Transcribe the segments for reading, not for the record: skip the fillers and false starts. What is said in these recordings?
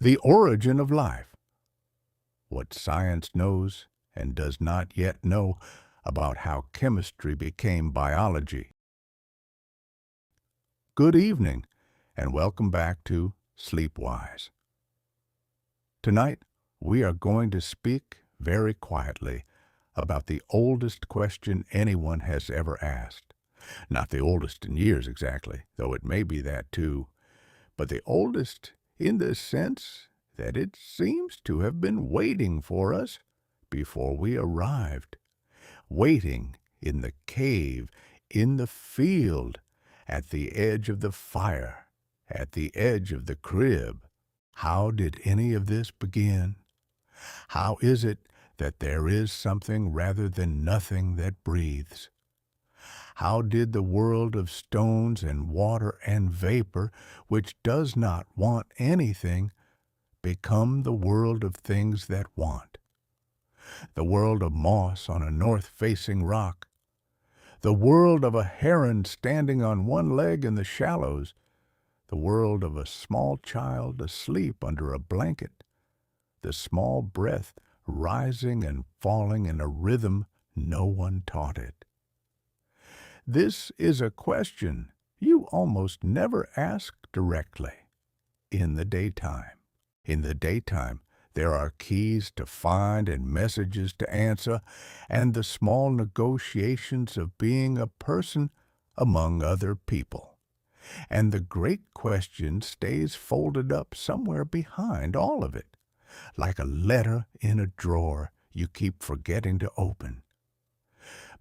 The origin of life. What science knows and does not yet know about how chemistry became biology. Good evening, and welcome back to SleepWise. Tonight, we are going to speak very quietly about the oldest question anyone has ever asked. Not the oldest in years exactly, though it may be that too, but the oldest in the sense that it seems to have been waiting for us before we arrived. Waiting in the cave, in the field, at the edge of the fire, at the edge of the crib. How did any of this begin? How is it that there is something rather than nothing that breathes? How did the world of stones and water and vapor, which does not want anything, become the world of things that want? The world of moss on a north-facing rock, the world of a heron standing on one leg in the shallows, the world of a small child asleep under a blanket, the small breath rising and falling in a rhythm no one taught it. This is a question you almost never ask directly. In the daytime. In the daytime, there are keys to find and messages to answer, and the small negotiations of being a person among other people. And the great question stays folded up somewhere behind all of it, like a letter in a drawer you keep forgetting to open.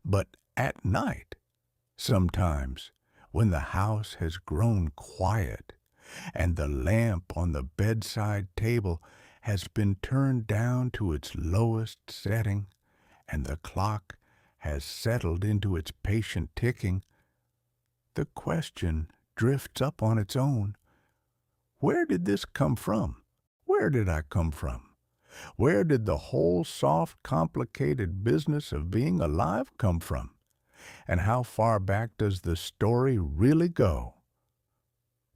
But at night, sometimes, when the house has grown quiet, and the lamp on the bedside table has been turned down to its lowest setting, and the clock has settled into its patient ticking, the question drifts up on its own. Where did this come from? Where did I come from? Where did the whole soft, complicated business of being alive come from? And how far back does the story really go?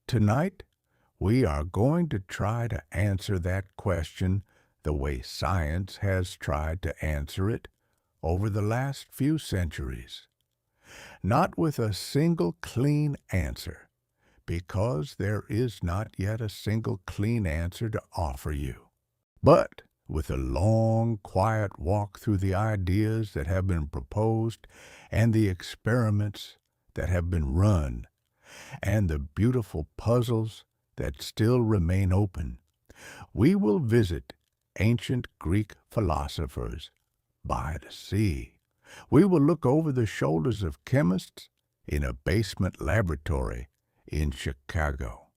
Tonight, we are going to try to answer that question the way science has tried to answer it over the last few centuries. Not with a single clean answer, because there is not yet a single clean answer to offer you, but with a long, quiet walk through the ideas that have been proposed and the experiments that have been run, and the beautiful puzzles that still remain open. We will visit ancient Greek philosophers by the sea. We will look over the shoulders of chemists in a basement laboratory in Chicago.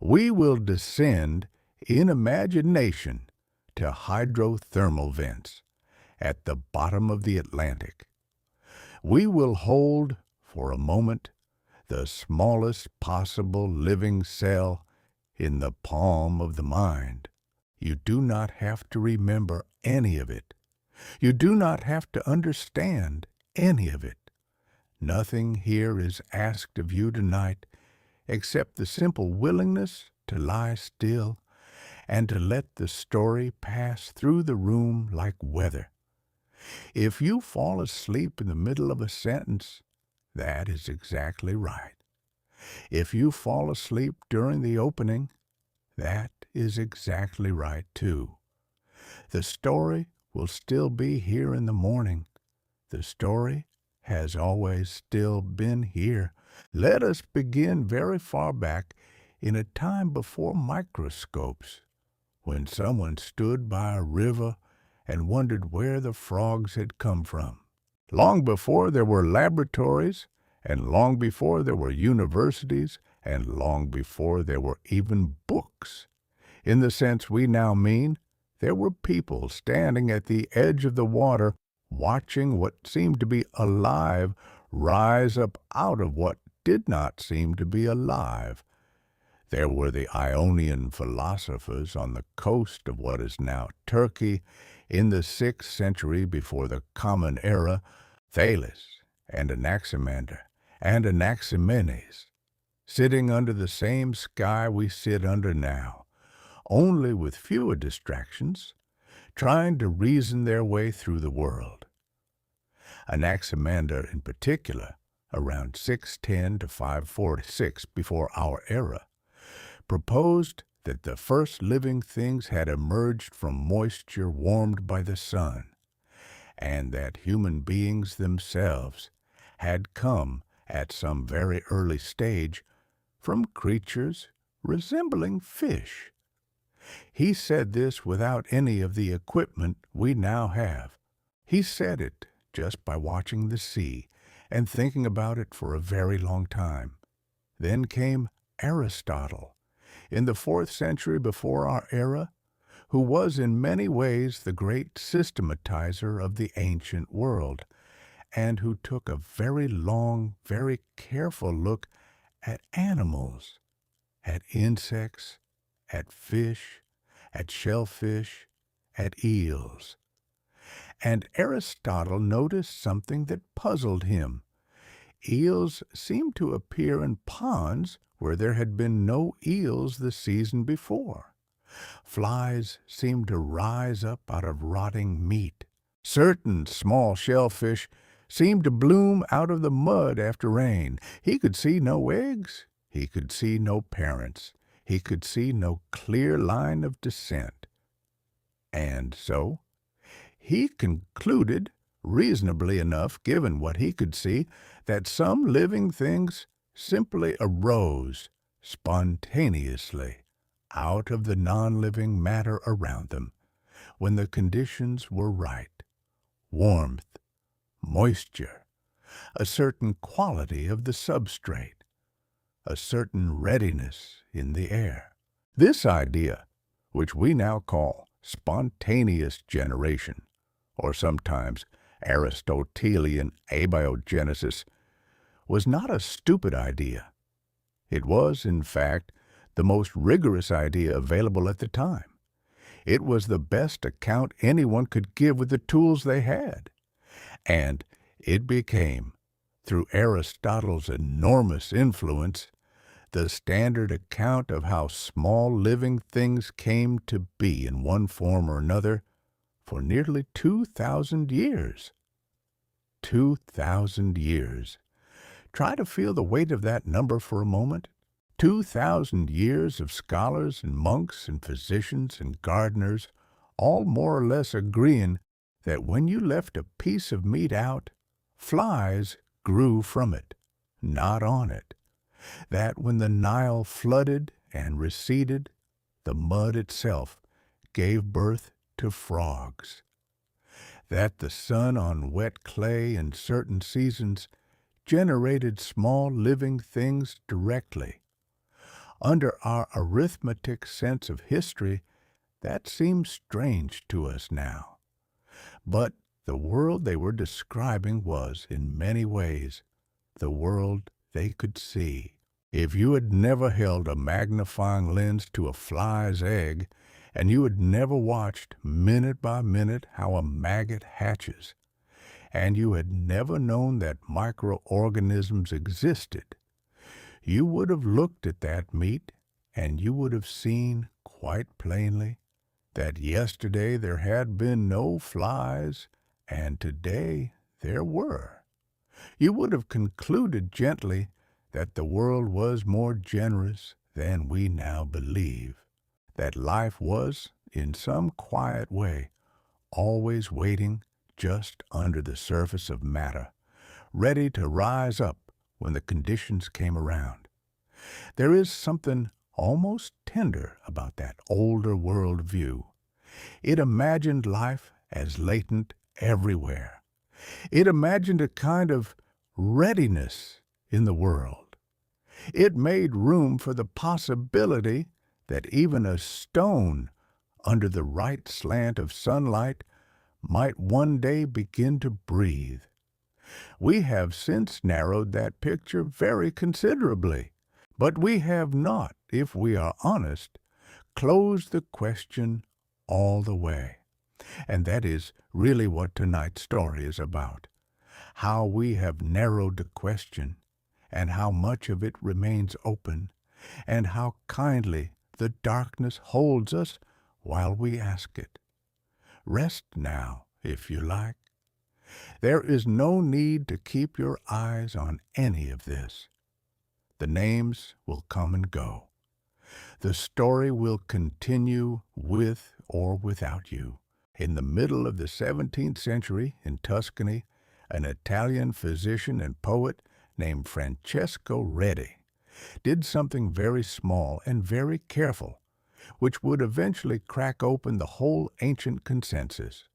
We will descend in imagination to hydrothermal vents at the bottom of the Atlantic. We will hold, for a moment, the smallest possible living cell in the palm of the mind. You do not have to remember any of it. You do not have to understand any of it. Nothing here is asked of you tonight except the simple willingness to lie still and to let the story pass through the room like weather. If you fall asleep in the middle of a sentence, that is exactly right. If you fall asleep during the opening, that is exactly right too. The story will still be here in the morning. The story has always still been here. Let us begin very far back in a time before microscopes, when someone stood by a river and wondered where the frogs had come from. Long before there were laboratories, and long before there were universities, and long before there were even books. In the sense we now mean, there were people standing at the edge of the water watching what seemed to be alive rise up out of what did not seem to be alive. There were the Ionian philosophers on the coast of what is now Turkey in the 6th century before the Common Era, Thales and Anaximander and Anaximenes, sitting under the same sky we sit under now, only with fewer distractions, trying to reason their way through the world. Anaximander in particular, around 610 to 546 before our era, proposed that the first living things had emerged from moisture warmed by the sun, and that human beings themselves had come at some very early stage from creatures resembling fish. He said this without any of the equipment we now have. He said it just by watching the sea and thinking about it for a very long time. Then came Aristotle, in the 4th century before our era, who was in many ways the great systematizer of the ancient world, and who took a very long, very careful look at animals, at insects, at fish, at shellfish, at eels. And Aristotle noticed something that puzzled him. Eels seemed to appear in ponds where there had been no eels the season before. Flies seemed to rise up out of rotting meat. Certain small shellfish seemed to bloom out of the mud after rain. He could see no eggs. He could see no parents. He could see no clear line of descent. And so he concluded, reasonably enough given what he could see, that some living things simply arose spontaneously out of the non-living matter around them when the conditions were right. Warmth, moisture, a certain quality of the substrate, a certain readiness in the air. This idea, which we now call spontaneous generation, or sometimes Aristotelian abiogenesis, was not a stupid idea. It was, in fact, the most rigorous idea available at the time. It was the best account anyone could give with the tools they had. And it became, through Aristotle's enormous influence, the standard account of how small living things came to be in one form or another for nearly 2,000 years. 2,000 years. Try to feel the weight of that number for a moment. 2,000 years of scholars and monks and physicians and gardeners all more or less agreeing that when you left a piece of meat out, flies grew from it, not on it. That when the Nile flooded and receded, the mud itself gave birth to frogs. That the sun on wet clay in certain seasons generated small living things directly. Under our arithmetic sense of history, that seems strange to us now. But the world they were describing was, in many ways, the world they could see. If you had never held a magnifying lens to a fly's egg, and you had never watched minute by minute how a maggot hatches, and you had never known that microorganisms existed, you would have looked at that meat, and you would have seen quite plainly that yesterday there had been no flies, and today there were. You would have concluded gently that the world was more generous than we now believe, that life was, in some quiet way, always waiting just under the surface of matter, ready to rise up when the conditions came around. There is something almost tender about that older world view. It imagined life as latent everywhere. It imagined a kind of readiness in the world. It made room for the possibility that even a stone under the right slant of sunlight might one day begin to breathe. We have since narrowed that picture very considerably, but we have not, if we are honest, closed the question all the way. And that is really what tonight's story is about. How we have narrowed the question, and how much of it remains open, and how kindly The darkness holds us while we ask it. Rest now, if you like. There is no need to keep your eyes on any of this. The names will come and go. The story will continue with or without you. In the middle of the 17th century in Tuscany, an Italian physician and poet named Francesco Redi did something very small and very careful, which would eventually crack open the whole ancient consensus.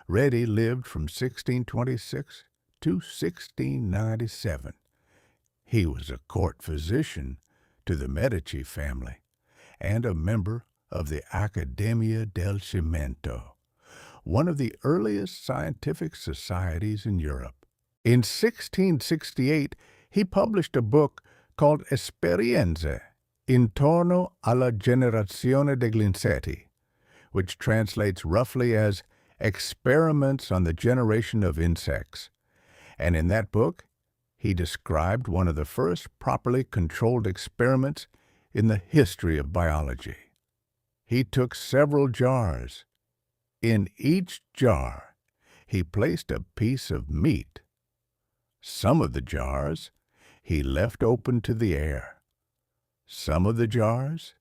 Redi lived from 1626 to 1697. He was a court physician to the Medici family and a member of the Accademia del Cimento, one of the earliest scientific societies in Europe. In 1668, he published a book called Esperienze intorno alla generazione degli insetti, which translates roughly as Experiments on the Generation of Insects. And in that book, he described one of the first properly controlled experiments in the history of biology. He took several jars. In each jar, he placed a piece of meat. Some of the jars he left open to the air. Some of the jars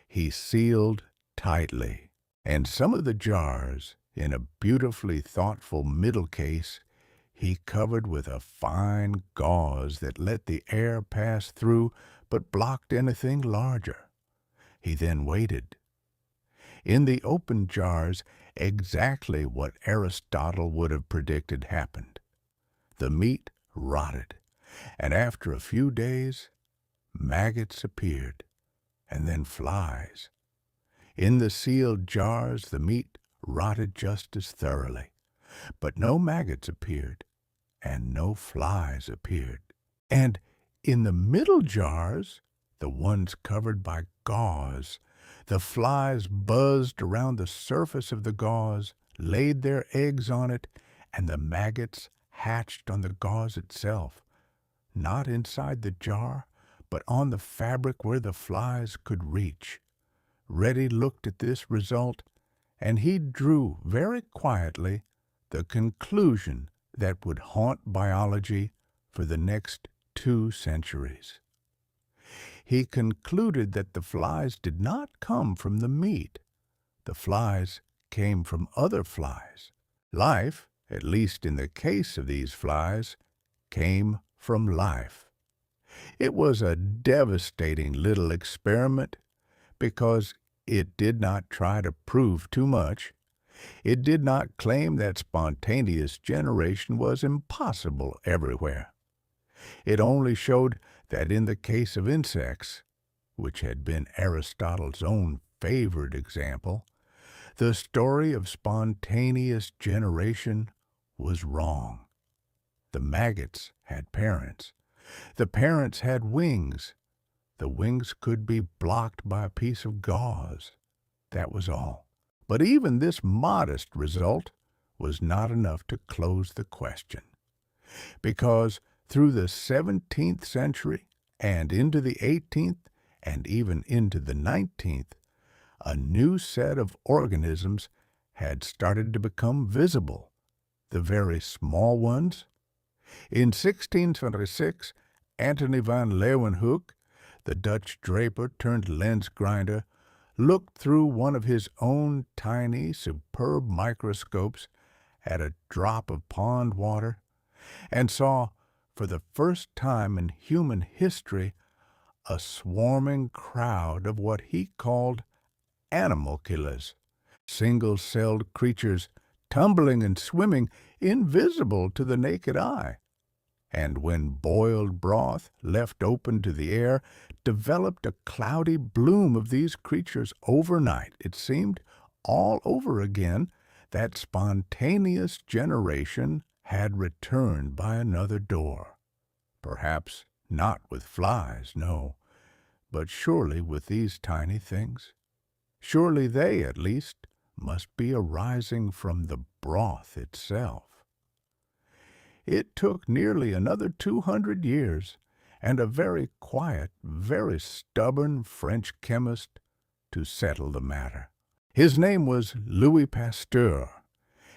he sealed tightly, and some of the jars, in a beautifully thoughtful middle case, he covered with a fine gauze that let the air pass through but blocked anything larger. He then waited. In the open jars, exactly what Aristotle would have predicted happened. The meat rotted, and after a few days, maggots appeared, and then flies. In the sealed jars, the meat rotted just as thoroughly, but no maggots appeared, and no flies appeared. And in the middle jars, the ones covered by gauze, the flies buzzed around the surface of the gauze, laid their eggs on it, and the maggots hatched on the gauze itself, not inside the jar, but on the fabric where the flies could reach. Redi looked at this result, and he drew very quietly the conclusion that would haunt biology for the next 2 centuries. He concluded that the flies did not come from the meat. The flies came from other flies. Life, at least in the case of these flies, came from life. It was a devastating little experiment because it did not try to prove too much. It did not claim that spontaneous generation was impossible everywhere. It only showed that in the case of insects, which had been Aristotle's own favored example, the story of spontaneous generation was wrong. The maggots had parents. The parents had wings. The wings could be blocked by a piece of gauze. That was all. But even this modest result was not enough to close the question, because through the 17th century and into the 18th and even into the 19th, a new set of organisms had started to become visible, the very small ones. In 1626, Antony van Leeuwenhoek, the Dutch draper turned lens grinder, looked through one of his own tiny, superb microscopes at a drop of pond water and saw, for the first time in human history, a swarming crowd of what he called animalculas, single-celled creatures tumbling and swimming, invisible to the naked eye, and when boiled broth, left open to the air, developed a cloudy bloom of these creatures overnight. It seemed all over again that spontaneous generation had returned by another door. Perhaps not with flies, no, but surely with these tiny things. Surely they, at least, must be arising from the broth itself. It took nearly another 200 years, and a very quiet, very stubborn French chemist to settle the matter. His name was Louis Pasteur.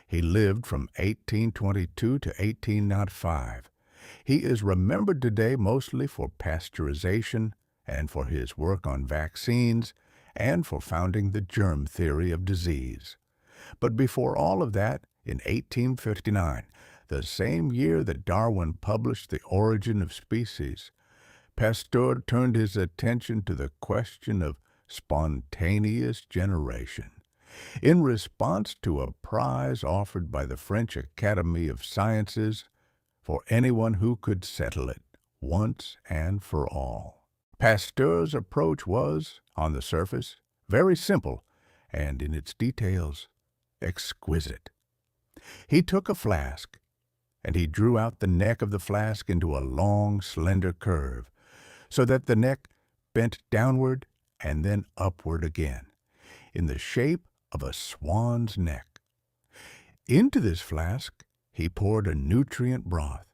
He lived from 1822 to 1895. He is remembered today mostly for pasteurization and for his work on vaccines and for founding the germ theory of disease. But before all of that, in 1859, the same year that Darwin published The Origin of Species, Pasteur turned his attention to the question of spontaneous generation. In response to a prize offered by the French Academy of Sciences for anyone who could settle it once and for all. Pasteur's approach was, on the surface, very simple, and in its details, exquisite. He took a flask, and he drew out the neck of the flask into a long, slender curve, so that the neck bent downward and then upward again, in the shape of a swan's neck. Into this flask he poured a nutrient broth.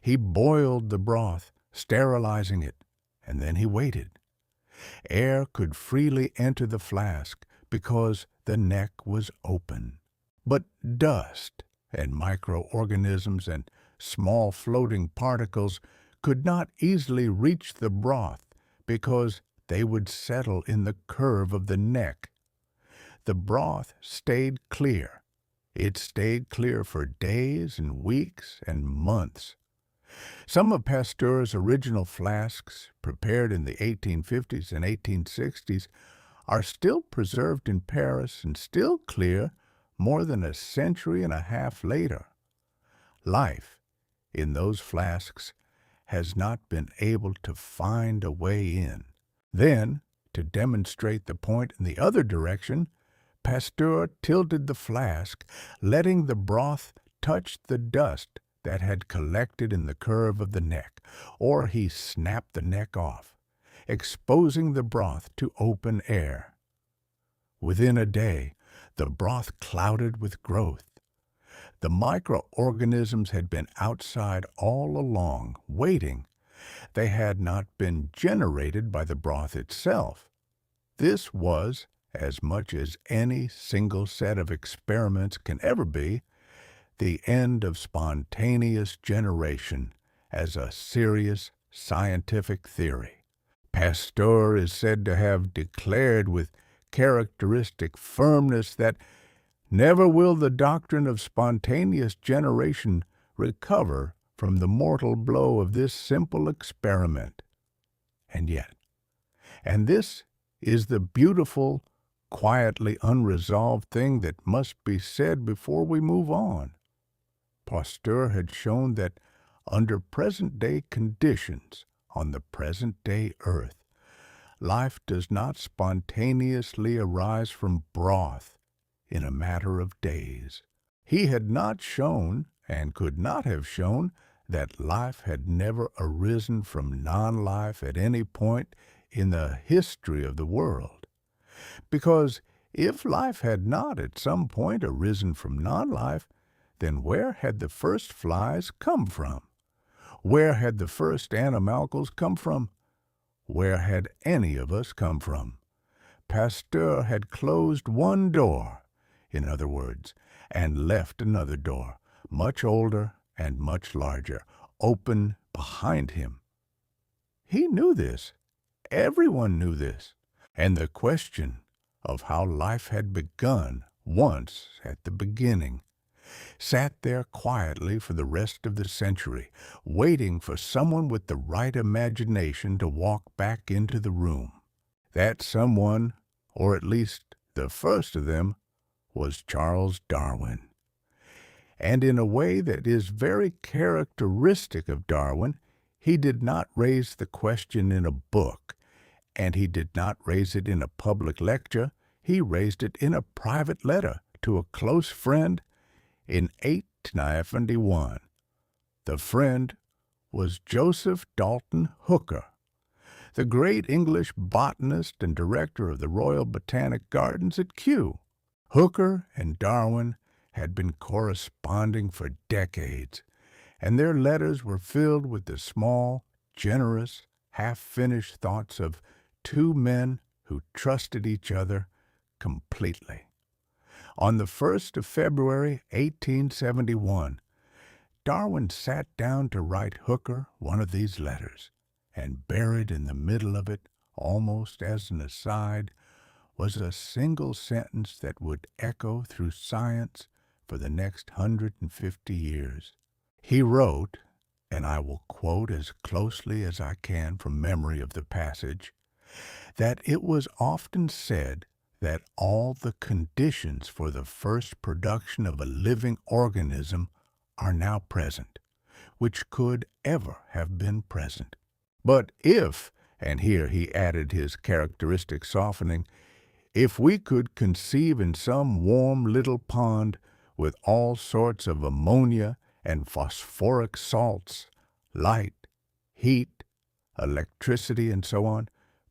He boiled the broth, sterilizing it, and then he waited. Air could freely enter the flask because the neck was open. But dust and microorganisms and small floating particles could not easily reach the broth because they would settle in the curve of the neck. The broth stayed clear. It stayed clear for days and weeks and months. Some of Pasteur's original flasks, prepared in the 1850s and 1860s, are still preserved in Paris and still clear more than a century and a half later. Life in those flasks has not been able to find a way in. Then, to demonstrate the point in the other direction, Pasteur tilted the flask, letting the broth touch the dust that had collected in the curve of the neck, or he snapped the neck off, exposing the broth to open air. Within a day, the broth clouded with growth. The microorganisms had been outside all along, waiting. They had not been generated by the broth itself. This was, as much as any single set of experiments can ever be, the end of spontaneous generation as a serious scientific theory. Pasteur is said to have declared with characteristic firmness that never will the doctrine of spontaneous generation recover from the mortal blow of this simple experiment. And yet, and this is the beautiful, quietly unresolved thing that must be said before we move on. Pasteur had shown that under present-day conditions on the present-day Earth, life does not spontaneously arise from broth in a matter of days. He had not shown, and could not have shown, that life had never arisen from non-life at any point in the history of the world. Because if life had not at some point arisen from non-life, then where had the first flies come from? Where had the first animalcules come from? Where had any of us come from? Pasteur had closed one door, in other words, and left another door, much older and much larger, open behind him. He knew this. Everyone knew this. And the question of how life had begun once at the beginning sat there quietly for the rest of the century, waiting for someone with the right imagination to walk back into the room. That someone, or at least the first of them, was Charles Darwin. And in a way that is very characteristic of Darwin, he did not raise the question in a book, and he did not raise it in a public lecture. He raised it in a private letter to a close friend in 1891. The friend was Joseph Dalton Hooker, the great English botanist and director of the Royal Botanic Gardens at Kew. Hooker and Darwin had been corresponding for decades, and their letters were filled with the small, generous, half-finished thoughts of two men who trusted each other completely. On the 1st of February, 1871, Darwin sat down to write Hooker one of these letters, and buried in the middle of it, almost as an aside, was a single sentence that would echo through science for the next 150 years. He wrote, and I will quote as closely as I can from memory of the passage, that it was often said that all the conditions for the first production of a living organism are now present, which could ever have been present. But if, and here he added his characteristic softening, if we could conceive in some warm little pond with all sorts of ammonia and phosphoric salts, light, heat, electricity, and so on,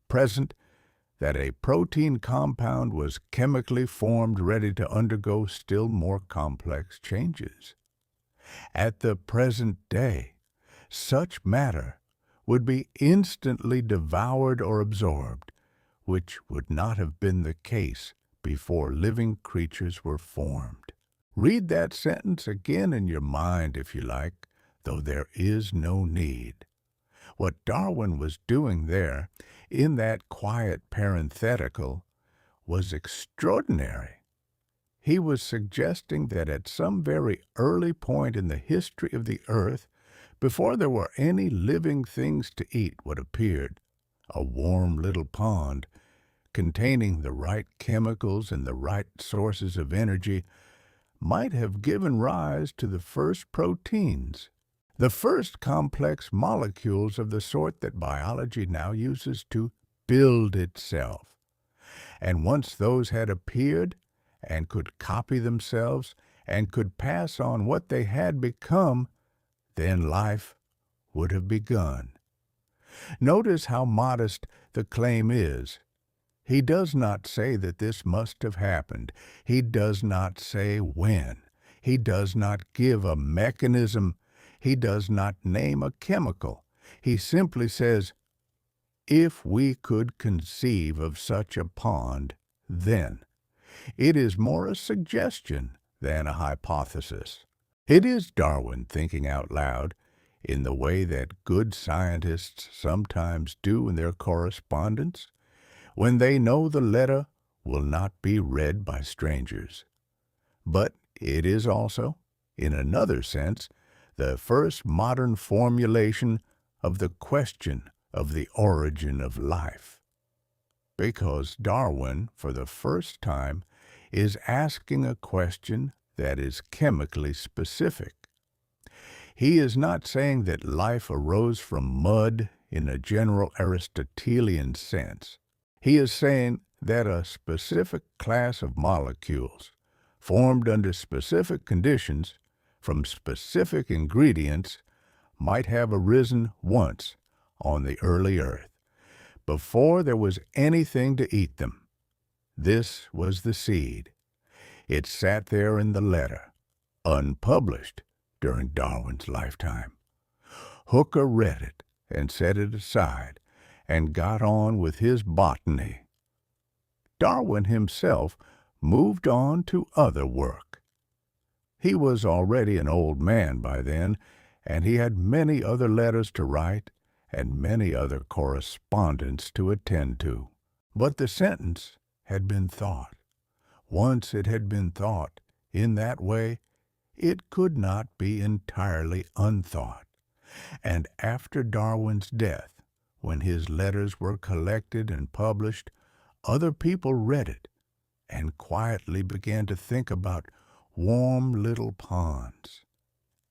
present, that a protein compound was chemically formed ready to undergo still more complex changes. At the present day, such matter would be instantly devoured or absorbed, which would not have been the case before living creatures were formed. Read that sentence again in your mind if you like, though there is no need. What Darwin was doing there, in that quiet parenthetical, was extraordinary. He was suggesting that at some very early point in the history of the earth, before there were any living things to eat what appeared, a warm little pond, containing the right chemicals and the right sources of energy, might have given rise to the first proteins, the first complex molecules of the sort that biology now uses to build itself. And once those had appeared, and could copy themselves, and could pass on what they had become, then life would have begun. Notice how modest the claim is. He does not say that this must have happened. He does not say when. He does not give a mechanism. He does not name a chemical. He simply says, if we could conceive of such a pond, then. It is more a suggestion than a hypothesis. It is Darwin thinking out loud, in the way that good scientists sometimes do in their correspondence, when they know the letter will not be read by strangers. But it is also, in another sense, the first modern formulation of the question of the origin of life. Because Darwin, for the first time, is asking a question that is chemically specific. He is not saying that life arose from mud in a general Aristotelian sense. He is saying that a specific class of molecules, formed under specific conditions, from specific ingredients, might have arisen once on the early earth, before there was anything to eat them. This was the seed. It sat there in the letter, unpublished during Darwin's lifetime. Hooker read it and set it aside and got on with his botany. Darwin himself moved on to other work. He was already an old man by then, and he had many other letters to write and many other correspondence to attend to. But the sentence had been thought. Once it had been thought in that way, it could not be entirely unthought. And after Darwin's death, when his letters were collected and published, other people read it and quietly began to think about warm little ponds.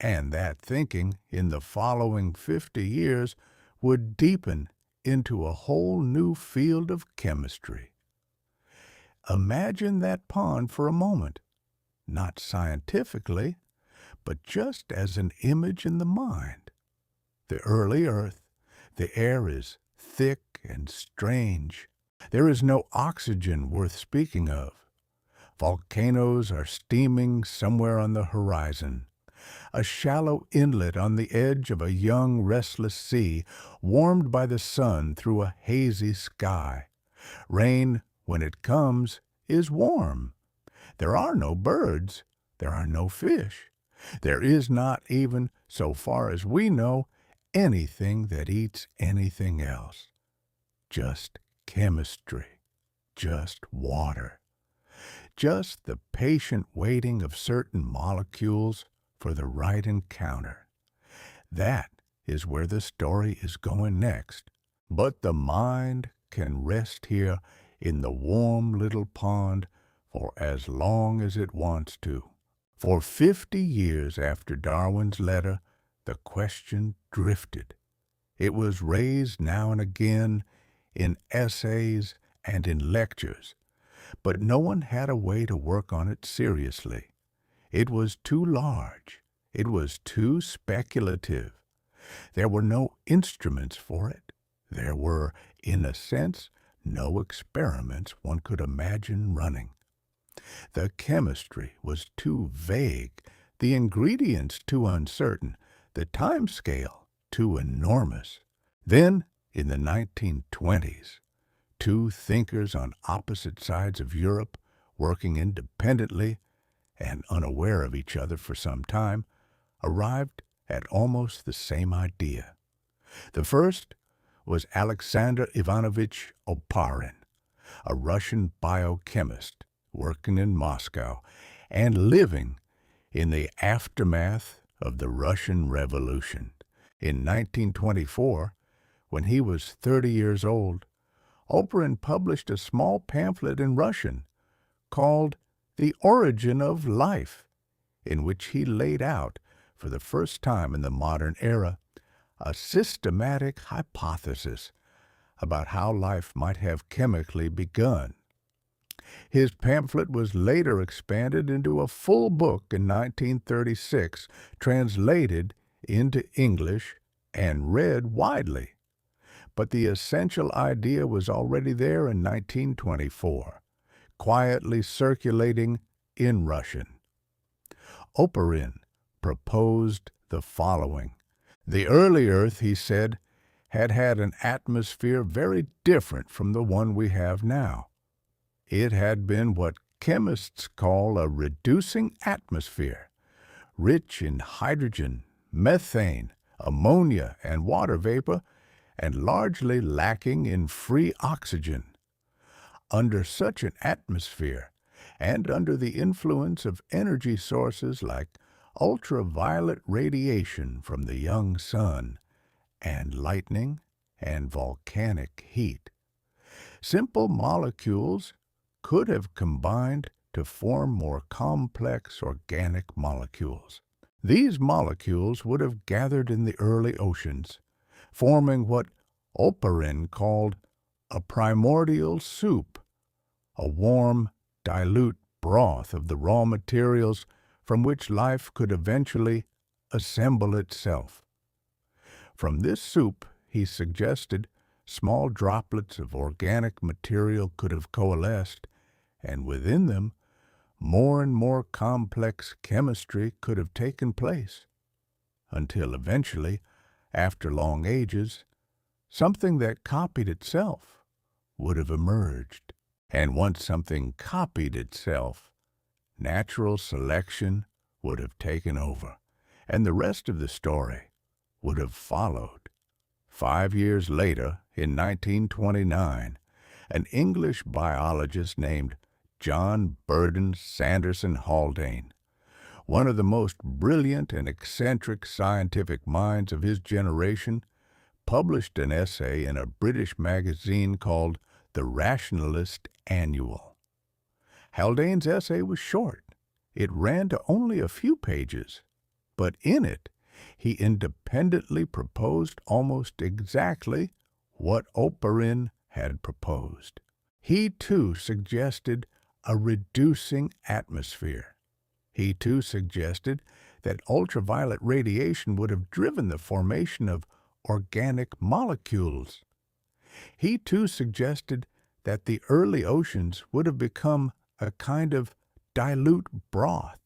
And that thinking in the following 50 years would deepen into a whole new field of chemistry. Imagine that pond for a moment, not scientifically, but just as an image in the mind. The early earth, the air is thick and strange. There is no oxygen worth speaking of. Volcanoes are steaming somewhere on the horizon. A shallow inlet on the edge of a young, restless sea, warmed by the sun through a hazy sky. Rain, when it comes, is warm. There are no birds. There are no fish. There is not even, so far as we know, anything that eats anything else. Just chemistry. Just water. Just the patient waiting of certain molecules for the right encounter. That is where the story is going next. But the mind can rest here in the warm little pond for as long as it wants to. For 50 years after Darwin's letter, the question drifted. It was raised now and again in essays and in lectures, but no one had a way to work on it seriously. It was too large. It was too speculative. There were no instruments for it. There were, in a sense, no experiments one could imagine running. The chemistry was too vague, the ingredients too uncertain, the time scale too enormous. Then, in the 1920s, two thinkers on opposite sides of Europe, working independently and unaware of each other for some time, arrived at almost the same idea. The first was Alexander Ivanovich Oparin, a Russian biochemist working in Moscow and living in the aftermath of the Russian Revolution. In 1924, when he was 30 years old, Oparin published a small pamphlet in Russian called The Origin of Life, in which he laid out, for the first time in the modern era, a systematic hypothesis about how life might have chemically begun. His pamphlet was later expanded into a full book in 1936, translated into English and read widely. But the essential idea was already there in 1924, quietly circulating in Russian. Oparin proposed the following. The early Earth, he said, had had an atmosphere very different from the one we have now. It had been what chemists call a reducing atmosphere, rich in hydrogen, methane, ammonia, and water vapor, and largely lacking in free oxygen. Under such an atmosphere, and under the influence of energy sources like ultraviolet radiation from the young sun, and lightning and volcanic heat, simple molecules could have combined to form more complex organic molecules. These molecules would have gathered in the early oceans, forming what Oparin called a primordial soup, a warm, dilute broth of the raw materials from which life could eventually assemble itself. From this soup, he suggested, small droplets of organic material could have coalesced, and within them, more and more complex chemistry could have taken place, until eventually, after long ages, something that copied itself would have emerged. And once something copied itself, natural selection would have taken over, and the rest of the story would have followed. 5 years later, in 1929, an English biologist named John Burdon Sanderson Haldane, one of the most brilliant and eccentric scientific minds of his generation, published an essay in a British magazine called The Rationalist Annual. Haldane's essay was short. It ran to only a few pages, but in it he independently proposed almost exactly what Oparin had proposed. He too suggested a reducing atmosphere. He too suggested that ultraviolet radiation would have driven the formation of organic molecules. He too suggested that the early oceans would have become a kind of dilute broth,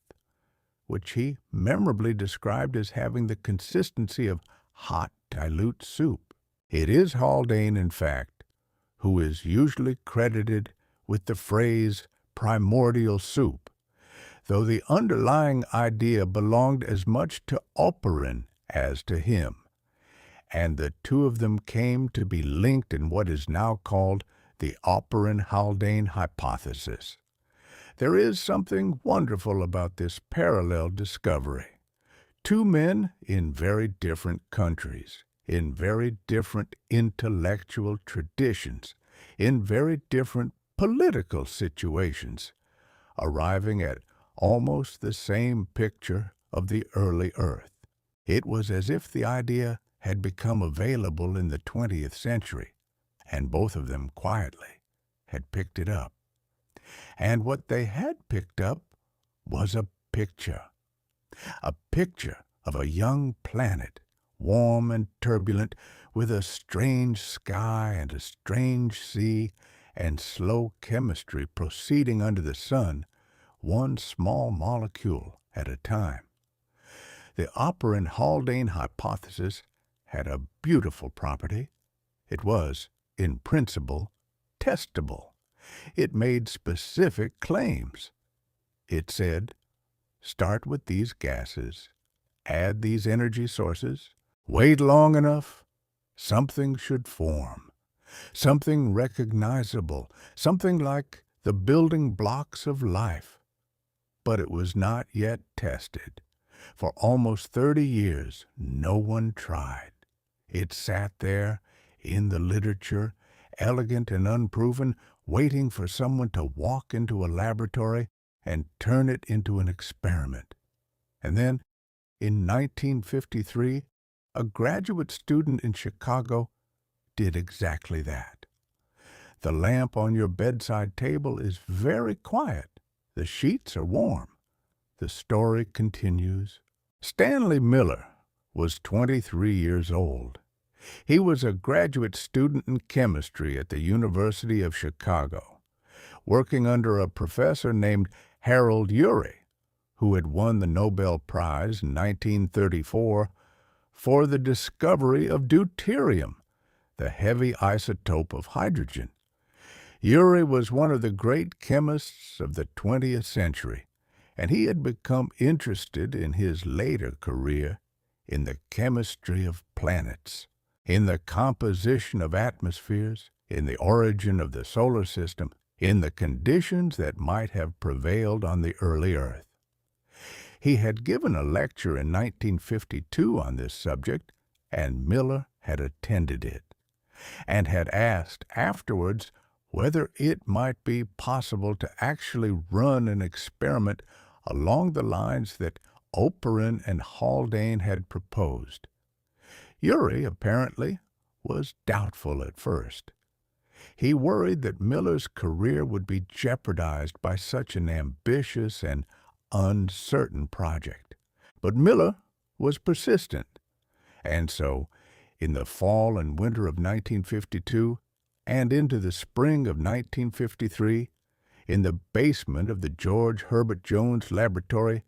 which he memorably described as having the consistency of hot, dilute soup. It is Haldane, in fact, who is usually credited with the phrase primordial soup, though the underlying idea belonged as much to Oparin as to him, and the two of them came to be linked in what is now called the Oparin-Haldane hypothesis. There is something wonderful about this parallel discovery. Two men in very different countries, in very different intellectual traditions, in very different political situations, arriving at almost the same picture of the early Earth. It was as if the idea had become available in the 20th century, and both of them quietly had picked it up. And what they had picked up was a picture of a young planet, warm and turbulent, with a strange sky and a strange sea and slow chemistry proceeding under the sun, one small molecule at a time. The Oparin-Haldane hypothesis had a beautiful property. It was, in principle, testable. It made specific claims. It said, start with these gases, add these energy sources, wait long enough, something should form, something recognizable, something like the building blocks of life. But it was not yet tested. For almost 30 years, no one tried. It sat there in the literature, elegant and unproven, waiting for someone to walk into a laboratory and turn it into an experiment. And then, in 1953, a graduate student in Chicago did exactly that. The lamp on your bedside table is very quiet. The sheets are warm. The story continues. Stanley Miller was 23 years old. He was a graduate student in chemistry at the University of Chicago, working under a professor named Harold Urey, who had won the Nobel Prize in 1934 for the discovery of deuterium, the heavy isotope of hydrogen. Urey was one of the great chemists of the 20th century, and he had become interested in his later career in the chemistry of planets, in the composition of atmospheres, in the origin of the solar system, in the conditions that might have prevailed on the early Earth. He had given a lecture in 1952 on this subject, and Miller had attended it, and had asked afterwards whether it might be possible to actually run an experiment along the lines that Oparin and Haldane had proposed. Urey, apparently, was doubtful at first. He worried that Miller's career would be jeopardized by such an ambitious and uncertain project. But Miller was persistent, and so, in the fall and winter of 1952, and into the spring of 1953, in the basement of the George Herbert Jones Laboratory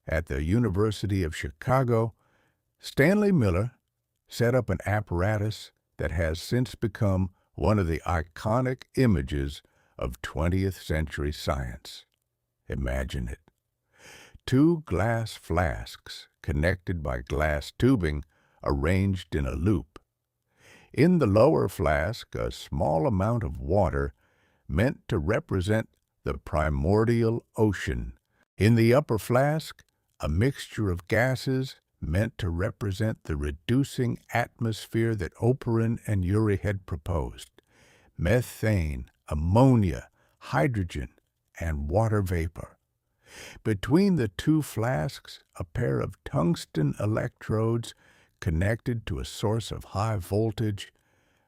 at the University of Chicago, Stanley Miller set up an apparatus that has since become one of the iconic images of 20th century science. Imagine it. 2 glass flasks connected by glass tubing arranged in a loop. In the lower flask, a small amount of water meant to represent the primordial ocean. In the upper flask, a mixture of gases meant to represent the reducing atmosphere that Oparin and Urey had proposed: methane, ammonia, hydrogen, and water vapor. Between the 2 flasks, a pair of tungsten electrodes connected to a source of high voltage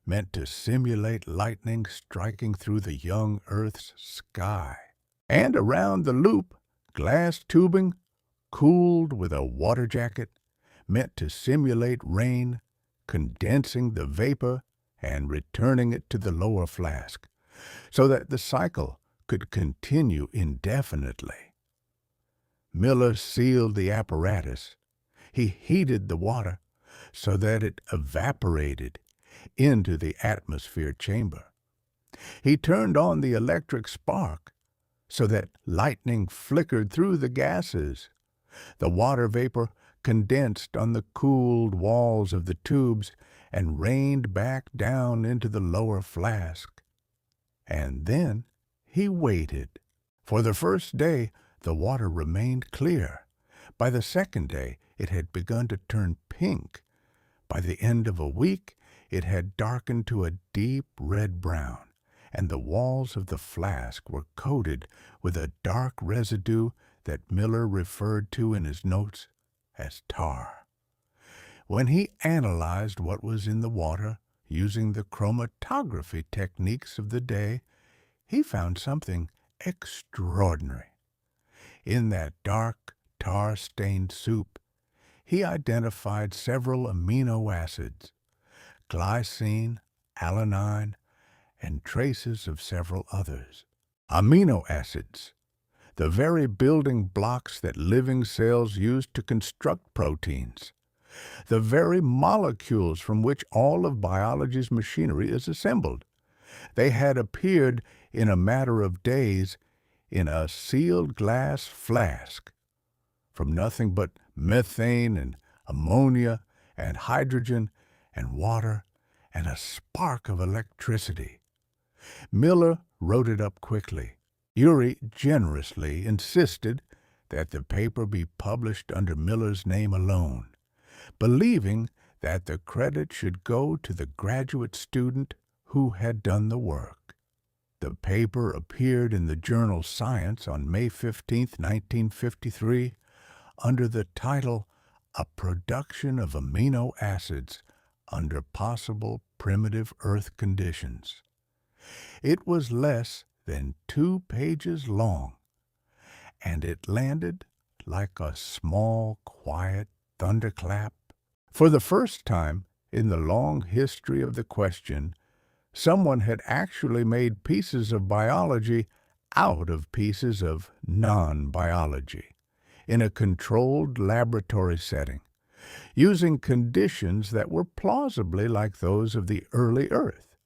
meant to simulate lightning striking through the young Earth's sky. And around the loop, glass tubing, cooled with a water jacket, meant to simulate rain, condensing the vapor and returning it to the lower flask, so that the cycle could continue indefinitely. Miller sealed the apparatus. He heated the water so that it evaporated into the atmosphere chamber. He turned on the electric spark so that lightning flickered through the gases. The water vapor condensed on the cooled walls of the tubes and rained back down into the lower flask. And then he waited. For the first day, the water remained clear. By the second day, it had begun to turn pink. By the end of a week, it had darkened to a deep red-brown, and the walls of the flask were coated with a dark residue that Miller referred to in his notes as tar. When he analyzed what was in the water using the chromatography techniques of the day, he found something extraordinary. In that dark, tar-stained soup, he identified several amino acids, glycine, alanine, and traces of several others. Amino acids, the very building blocks that living cells use to construct proteins, the very molecules from which all of biology's machinery is assembled. They had appeared in a matter of days in a sealed glass flask from nothing but methane and ammonia and hydrogen and water and a spark of electricity. Miller wrote it up quickly. Urey generously insisted that the paper be published under Miller's name alone, believing that the credit should go to the graduate student who had done the work. The paper appeared in the journal Science on May 15, 1953, under the title A Production of Amino Acids Under Possible Primitive Earth Conditions. It was less than 2 pages long, and it landed like a small, quiet thunderclap. For the first time in the long history of the question, someone had actually made pieces of biology out of pieces of non-biology in a controlled laboratory setting, using conditions that were plausibly like those of the early Earth.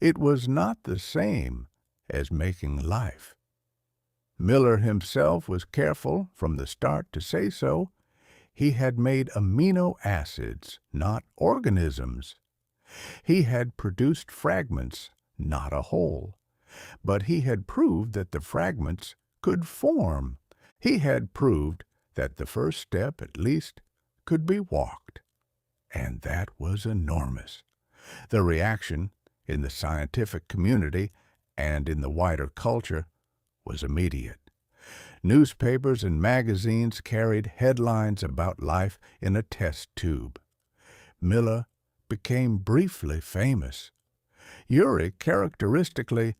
It was not the same as making life. Miller himself was careful from the start to say so. He had made amino acids, not organisms. He had produced fragments, not a whole. But he had proved that the fragments could form. He had proved that the first step, at least, could be walked. And that was enormous. The reaction in the scientific community and in the wider culture was immediate. Newspapers and magazines carried headlines about life in a test tube. Miller became briefly famous. Urey characteristically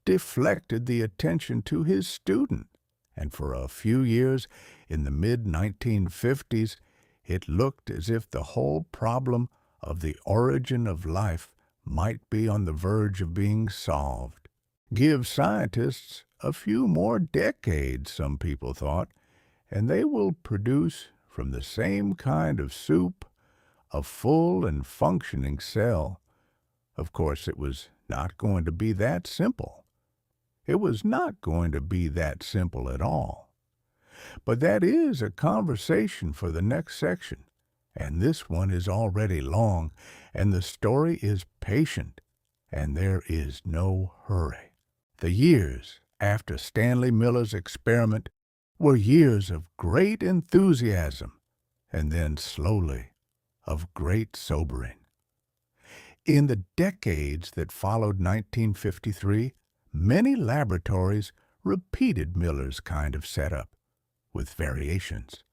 deflected the attention to his student, and for a few years in the mid-1950s, it looked as if the whole problem of the origin of life might be on the verge of being solved. Give scientists a few more decades, some people thought, and they will produce from the same kind of soup a full and functioning cell. Of course, it was not going to be that simple. It was not going to be that simple at all. But that is a conversation for the next section, and this one is already long, and the story is patient, and there is no hurry. The years after Stanley Miller's experiment were years of great enthusiasm, and then slowly of great sobering. In the decades that followed 1953, many laboratories repeated Miller's kind of setup, with variations.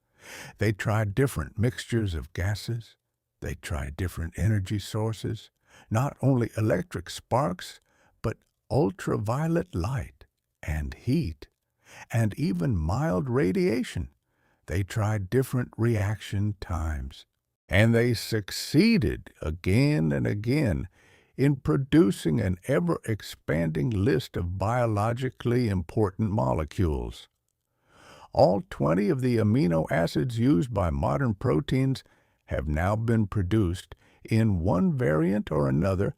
They tried different mixtures of gases. They tried different energy sources, not only electric sparks, but ultraviolet light and heat, and even mild radiation. They tried different reaction times. And they succeeded again and again in producing an ever-expanding list of biologically important molecules. All 20 of the amino acids used by modern proteins have now been produced in one variant or another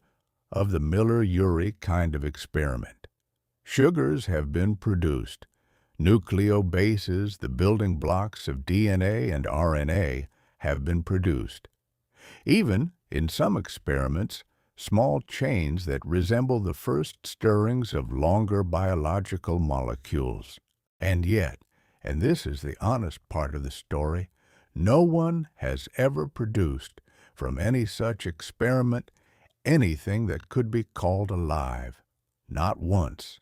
of the Miller-Urey kind of experiment. Sugars have been produced. Nucleobases, the building blocks of DNA and RNA, have been produced. Even, in some experiments, small chains that resemble the first stirrings of longer biological molecules. And yet, and this is the honest part of the story, no one has ever produced from any such experiment anything that could be called alive. Not once.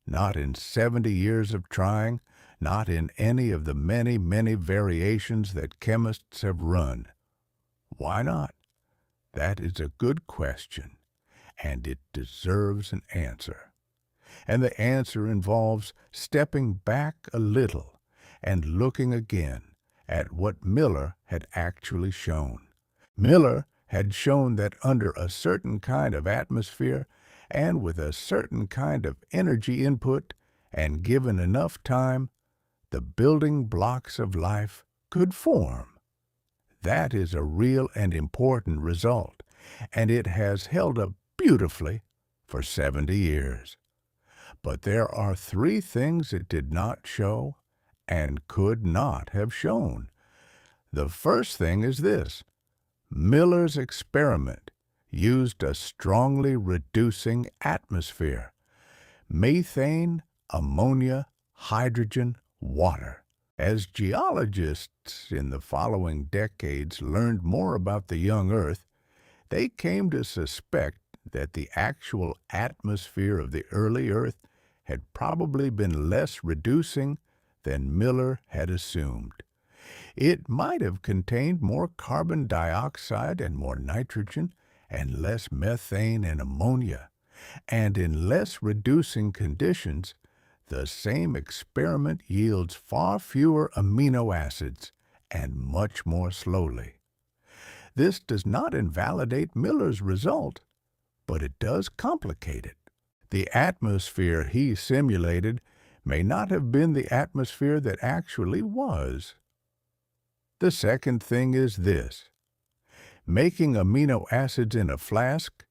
Not in 70 years of trying, not in any of the many, many variations that chemists have run. Why not? That is a good question, and it deserves an answer. And the answer involves stepping back a little and looking again at what Miller had actually shown. Miller had shown that under a certain kind of atmosphere and with a certain kind of energy input and given enough time, the building blocks of life could form. That is a real and important result, and it has held up beautifully for 70 years. But there are 3 things it did not show and could not have shown. The first thing is this: Miller's experiment used a strongly reducing atmosphere: methane, ammonia, hydrogen, water. As geologists in the following decades learned more about the young Earth, they came to suspect that the actual atmosphere of the early Earth had probably been less reducing than Miller had assumed. It might have contained more carbon dioxide and more nitrogen, and less methane and ammonia, and in less reducing conditions, the same experiment yields far fewer amino acids and much more slowly. This does not invalidate Miller's result, but it does complicate it. The atmosphere he simulated may not have been the atmosphere that actually was. The second thing is this: making amino acids in a flask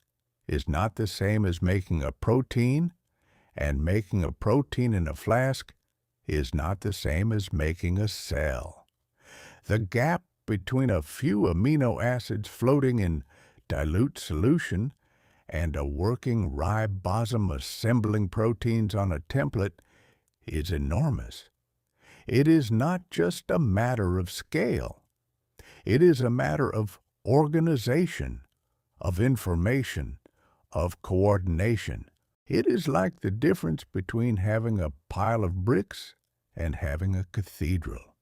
is not the same as making a protein, and making a protein in a flask is not the same as making a cell. The gap between a few amino acids floating in dilute solution and a working ribosome assembling proteins on a template is enormous. It is not just a matter of scale. It is a matter of organization, of information, of coordination. It is like the difference between having a pile of bricks and having a cathedral.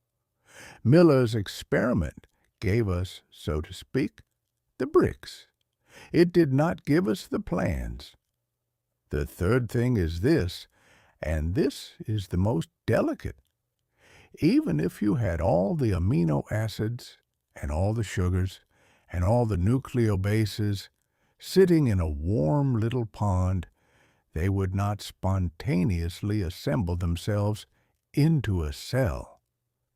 Miller's experiment gave us, so to speak, the bricks. It did not give us the plans. The third thing is this, and this is the most delicate. Even if you had all the amino acids and all the sugars and all the nucleobases sitting in a warm little pond, they would not spontaneously assemble themselves into a cell.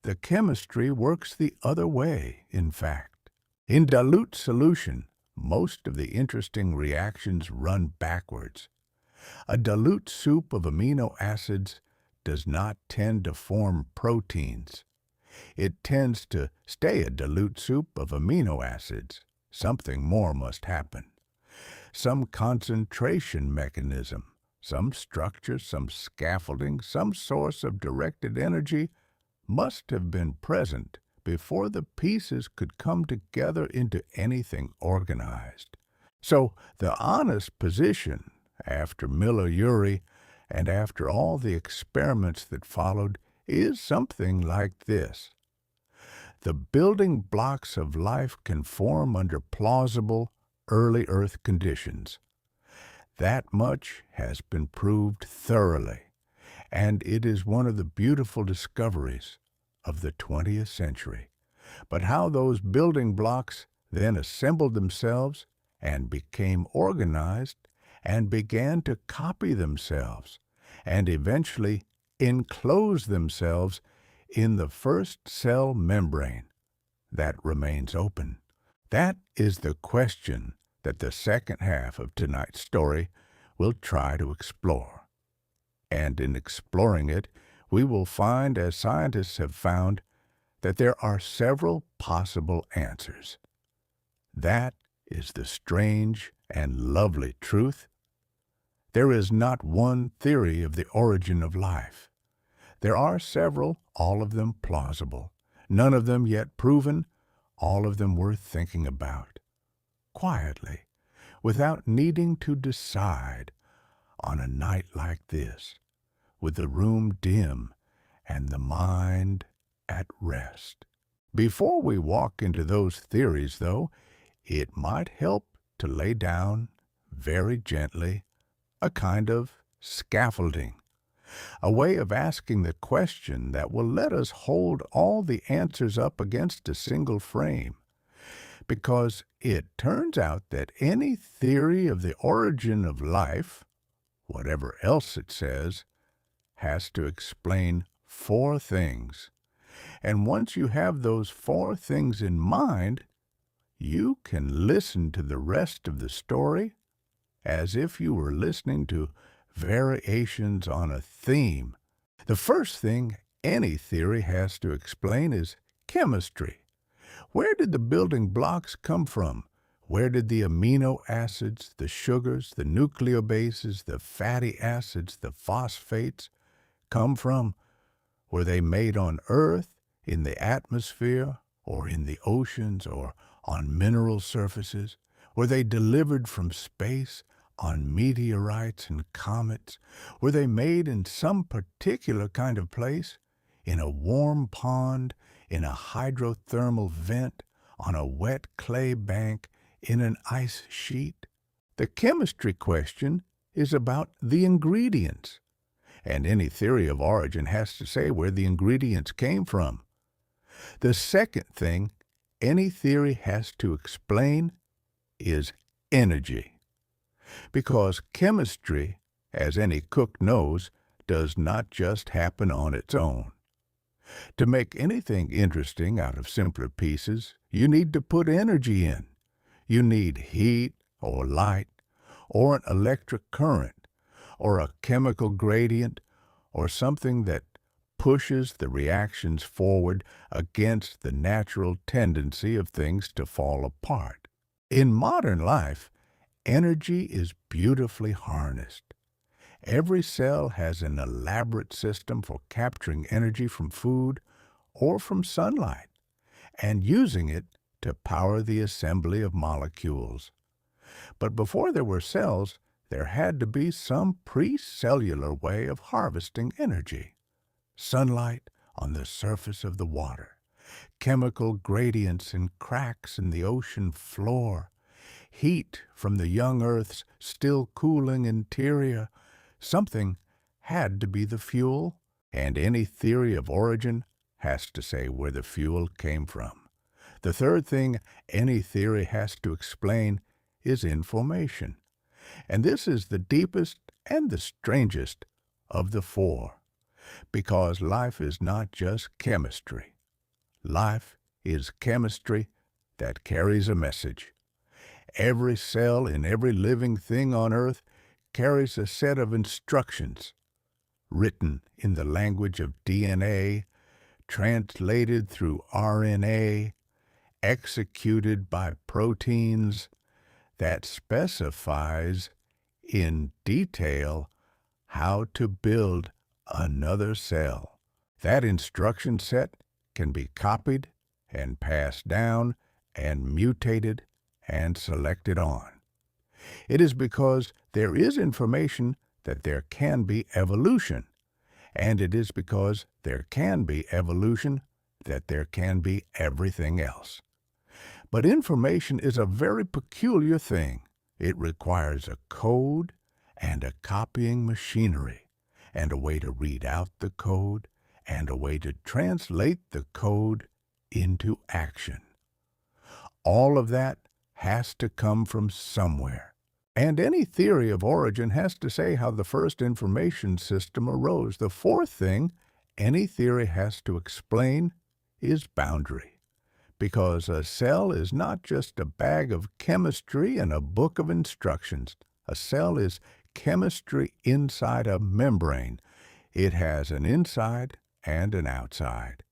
The chemistry works the other way, in fact. In dilute solution, most of the interesting reactions run backwards. A dilute soup of amino acids does not tend to form proteins. It tends to stay a dilute soup of amino acids. Something more must happen. Some concentration mechanism, some structure, some scaffolding, some source of directed energy must have been present before the pieces could come together into anything organized. So the honest position, after Miller-Urey and after all the experiments that followed, is something like this: the building blocks of life can form under plausible early Earth conditions. That much has been proved thoroughly, and it is one of the beautiful discoveries of the 20th century. But how those building blocks then assembled themselves and became organized and began to copy themselves and eventually enclose themselves in the first cell membrane, that remains open. That is the question that the second half of tonight's story will try to explore. And in exploring it, we will find, as scientists have found, that there are several possible answers. That is the strange and lovely truth. There is not one theory of the origin of life. There are several, all of them plausible, none of them yet proven, all of them worth thinking about, quietly, without needing to decide, on a night like this, with the room dim and the mind at rest. Before we walk into those theories, though, it might help to lay down, very gently, a kind of scaffolding, a way of asking the question that will let us hold all the answers up against a single frame. Because it turns out that any theory of the origin of life, whatever else it says, has to explain 4 things. And once you have those 4 things in mind, you can listen to the rest of the story as if you were listening to variations on a theme. The first thing any theory has to explain is chemistry. Where did the building blocks come from? Where did the amino acids, the sugars, the nucleobases, the fatty acids, the phosphates come from? Were they made on Earth, in the atmosphere, or in the oceans, or on mineral surfaces? Were they delivered from space, on meteorites and comets? Were they made in some particular kind of place? In a warm pond, in a hydrothermal vent, on a wet clay bank, in an ice sheet? The chemistry question is about the ingredients, and any theory of origin has to say where the ingredients came from. The second thing any theory has to explain is energy, because chemistry, as any cook knows, does not just happen on its own. To make anything interesting out of simpler pieces, you need to put energy in. You need heat or light, or an electric current, or a chemical gradient, or something that pushes the reactions forward against the natural tendency of things to fall apart. In modern life, energy is beautifully harnessed. Every cell has an elaborate system for capturing energy from food or from sunlight and using it to power the assembly of molecules. But before there were cells, there had to be some pre-cellular way of harvesting energy. Sunlight on the surface of the water, chemical gradients and cracks in the ocean floor, heat from the young Earth's still cooling interior. Something had to be the fuel, and any theory of origin has to say where the fuel came from. The third thing any theory has to explain is information, and this is the deepest and the strangest of the 4, because life is not just chemistry. Life is chemistry that carries a message. Every cell in every living thing on Earth carries a set of instructions, written in the language of DNA, translated through RNA, executed by proteins, that specifies in detail how to build another cell. That instruction set can be copied and passed down and mutated and selected on. It is because there is information that there can be evolution, and it is because there can be evolution that there can be everything else. But information is a very peculiar thing. It requires a code and a copying machinery, and a way to read out the code, and a way to translate the code into action. All of that has to come from somewhere. And any theory of origin has to say how the first information system arose. The fourth thing any theory has to explain is boundary, because a cell is not just a bag of chemistry and a book of instructions. A cell is chemistry inside a membrane. It has an inside and an outside.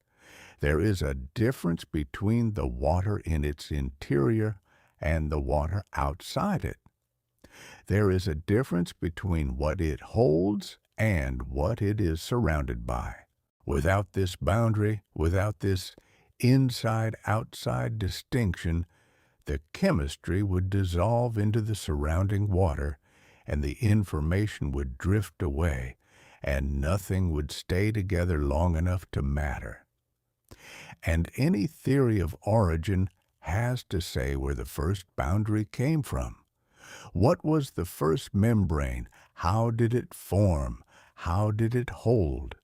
There is a difference between the water in its interior and the water outside it. There is a difference between what it holds and what it is surrounded by. Without this boundary, without this inside-outside distinction, the chemistry would dissolve into the surrounding water, and the information would drift away, and nothing would stay together long enough to matter. And any theory of origin has to say where the first boundary came from. What was the first membrane? How did it form? How did it hold?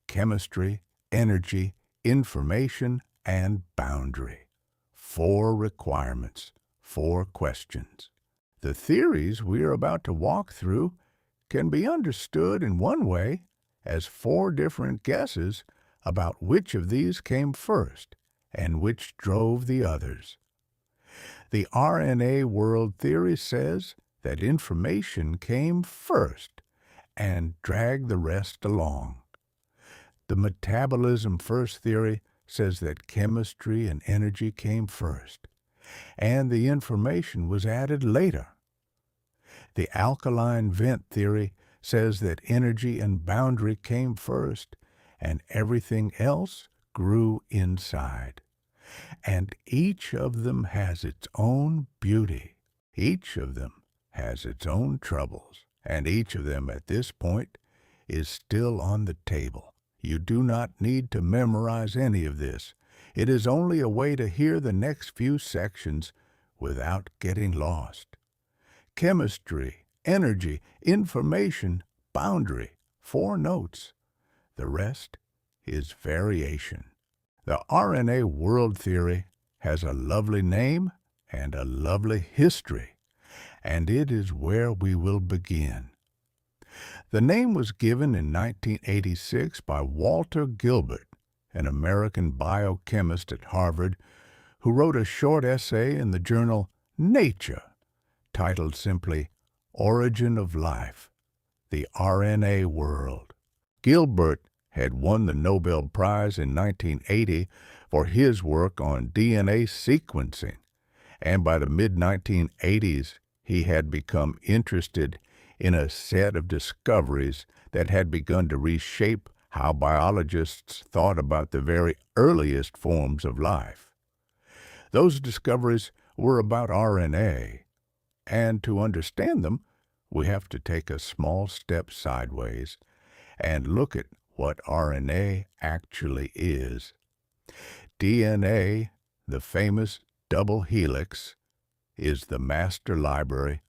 Chemistry, energy, information, and boundary. 4 requirements, 4 questions. The theories we are about to walk through can be understood in one way as 4 different guesses about which of these came first and which drove the others. The RNA world theory says that information came first and dragged the rest along. The metabolism first theory says that chemistry and energy came first, and the information was added later. The alkaline vent theory says that energy and boundary came first, and everything else grew inside. And each of them has its own beauty. Each of them has its own troubles, and each of them at this point is still on the table. You do not need to memorize any of this. It is only a way to hear the next few sections without getting lost. Chemistry, energy, information, boundary, 4 notes. The rest is variation. The RNA world theory has a lovely name and a lovely history, and it is where we will begin. The name was given in 1986 by Walter Gilbert, an American biochemist at Harvard, who wrote a short essay in the journal Nature, titled simply Origin of Life, the RNA World. Gilbert had won the Nobel Prize in 1980 for his work on DNA sequencing, and by the mid-1980s he had become interested in a set of discoveries that had begun to reshape how biologists thought about the very earliest forms of life. Those discoveries were about RNA, and to understand them, we have to take a small step sideways and look at what RNA actually is. DNA, the famous double helix, is the master library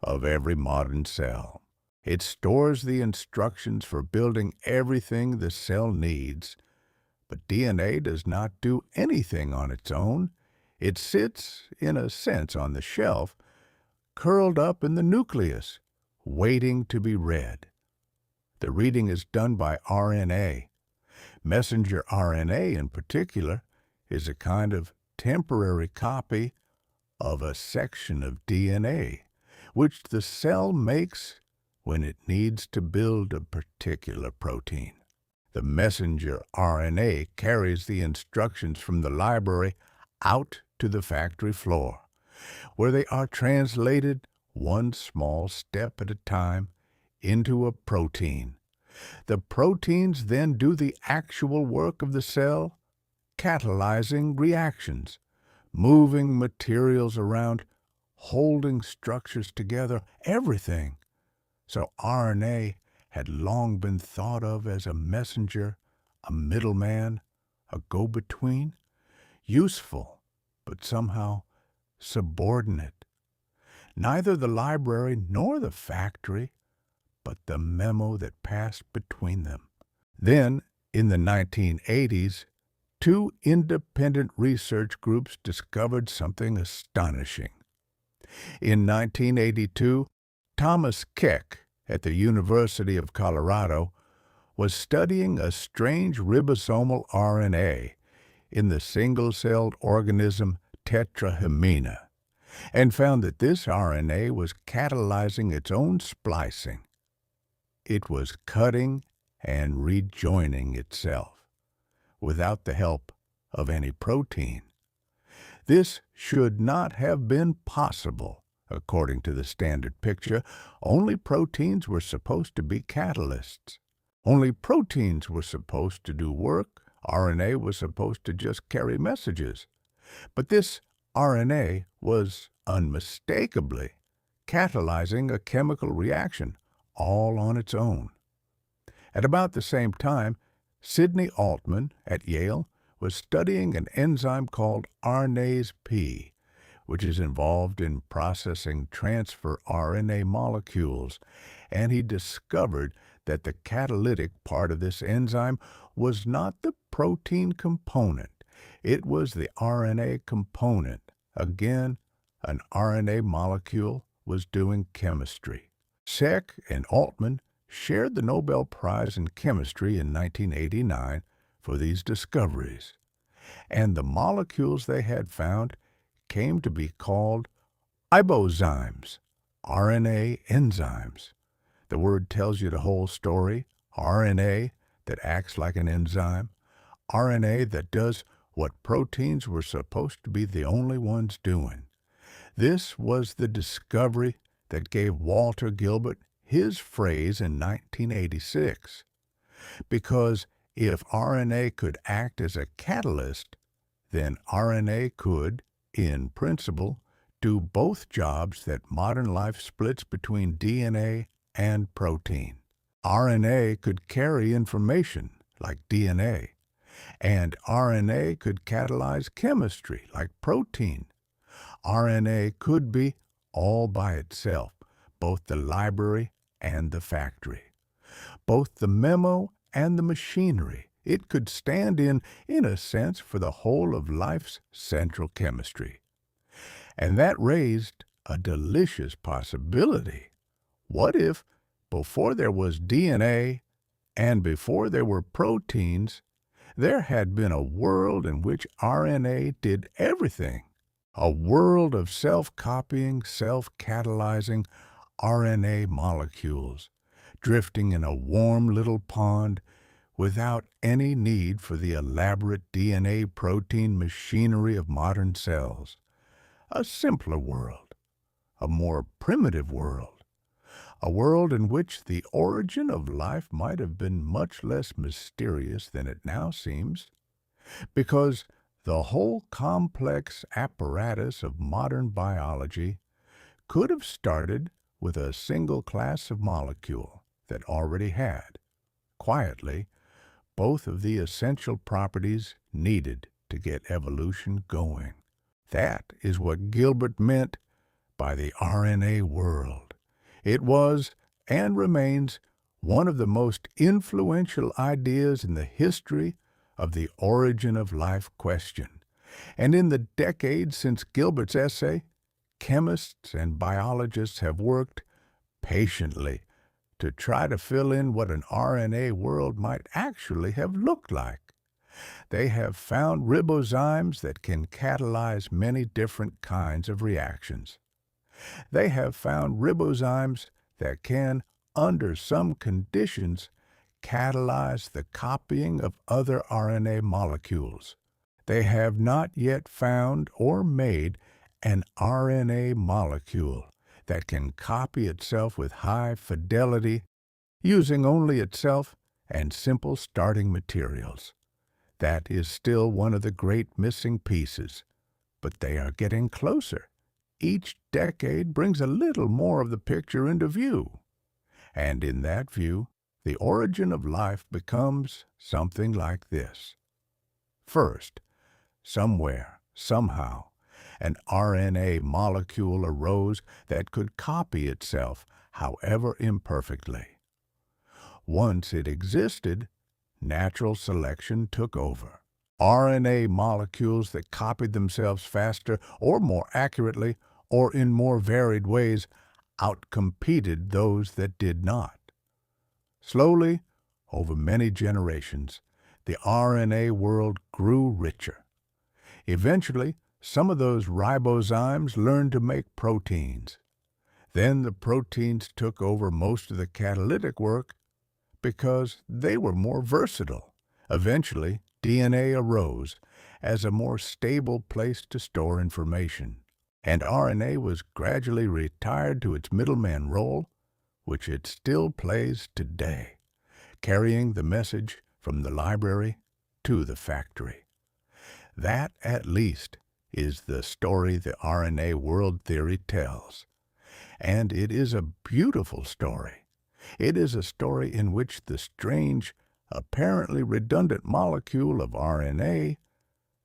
of every modern cell. It stores the instructions for building everything the cell needs, but DNA does not do anything on its own. It sits, in a sense, on the shelf, curled up in the nucleus, waiting to be read. The reading is done by RNA. Messenger RNA, in particular, is a kind of temporary copy of a section of DNA, which the cell makes when it needs to build a particular protein. The messenger RNA carries the instructions from the library out to the factory floor, where they are translated one small step at a time into a protein. The proteins then do the actual work of the cell, catalyzing reactions, moving materials around, holding structures together, everything. So RNA had long been thought of as a messenger, a middleman, a go-between, useful, but somehow subordinate. Neither the library nor the factory, but the memo that passed between them. Then, in the 1980s, 2 independent research groups discovered something astonishing. In 1982, Thomas Keck at the University of Colorado was studying a strange ribosomal RNA in the single-celled organism Tetrahymena and found that this RNA was catalyzing its own splicing. It was cutting and rejoining itself without the help of any protein. This should not have been possible. According to the standard picture, only proteins were supposed to be catalysts. Only proteins were supposed to do work. RNA was supposed to just carry messages. But this RNA was unmistakably catalyzing a chemical reaction all on its own. At about the same time, Sidney Altman at Yale was studying an enzyme called RNase P, which is involved in processing transfer RNA molecules, and he discovered that the catalytic part of this enzyme was not the protein component. It was the RNA component. Again, an RNA molecule was doing chemistry. Seck and Altman shared the Nobel Prize in Chemistry in 1989 for these discoveries, and the molecules they had found came to be called ibozymes, RNA enzymes. The word tells you the whole story. RNA that acts like an enzyme, RNA that does what proteins were supposed to be the only ones doing. This was the discovery that gave Walter Gilbert his phrase in 1986. Because if RNA could act as a catalyst, then RNA could, in principle, do both jobs that modern life splits between DNA and protein. RNA could carry information, like DNA, and RNA could catalyze chemistry, like protein. RNA could be all by itself, both the library and the factory, both the memo and the machinery. It could stand in a sense, for the whole of life's central chemistry. And that raised a delicious possibility. What if, before there was DNA and before there were proteins, there had been a world in which RNA did everything? A world of self-copying, self-catalyzing RNA molecules, drifting in a warm little pond without any need for the elaborate DNA protein machinery of modern cells. A simpler world, a more primitive world, a world in which the origin of life might have been much less mysterious than it now seems, because the whole complex apparatus of modern biology could have started with a single class of molecule that already had, quietly, both of the essential properties needed to get evolution going. That is what Gilbert meant by the RNA world. It was, and remains, one of the most influential ideas in the history of the origin of life question. And in the decades since Gilbert's essay, chemists and biologists have worked patiently to try to fill in what an RNA world might actually have looked like. They have found ribozymes that can catalyze many different kinds of reactions. They have found ribozymes that can, under some conditions, catalyze the copying of other RNA molecules. They have not yet found or made an RNA molecule that can copy itself with high fidelity, using only itself and simple starting materials. That is still one of the great missing pieces, but they are getting closer. Each decade brings a little more of the picture into view, and in that view, the origin of life becomes something like this. First, somewhere, somehow, an RNA molecule arose that could copy itself, however imperfectly. Once it existed, natural selection took over. RNA molecules that copied themselves faster or more accurately or in more varied ways outcompeted those that did not. Slowly, over many generations, the RNA world grew richer. Eventually, some of those ribozymes learned to make proteins. Then the proteins took over most of the catalytic work because they were more versatile. Eventually, DNA arose as a more stable place to store information, and RNA was gradually retired to its middleman role, which it still plays today, carrying the message from the library to the factory. That, at least, is the story the RNA world theory tells. And it is a beautiful story. It is a story in which the strange, apparently redundant molecule of RNA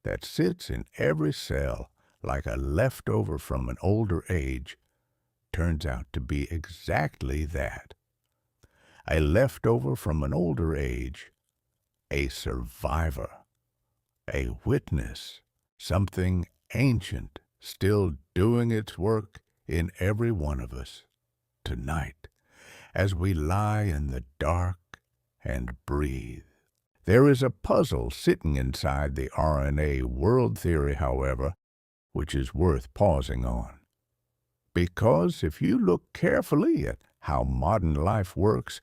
that sits in every cell like a leftover from an older age turns out to be exactly that. A leftover from an older age, a survivor, a witness, something ancient still doing its work in every one of us tonight as we lie in the dark and breathe. There is a puzzle sitting inside the RNA world theory, however, which is worth pausing on. Because if you look carefully at how modern life works,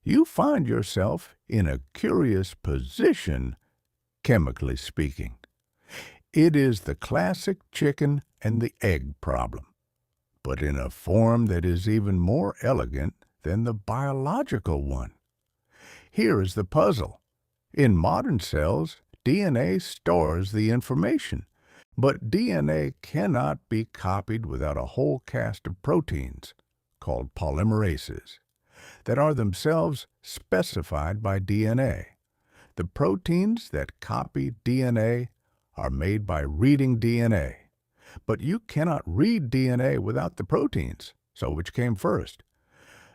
you find yourself in a curious position, chemically speaking. It is the classic chicken and the egg problem, but in a form that is even more elegant than the biological one. Here is the puzzle. In modern cells, DNA stores the information, but DNA cannot be copied without a whole cast of proteins, called polymerases, that are themselves specified by DNA. The proteins that copy DNA are made by reading DNA, but you cannot read DNA without the proteins, so which came first?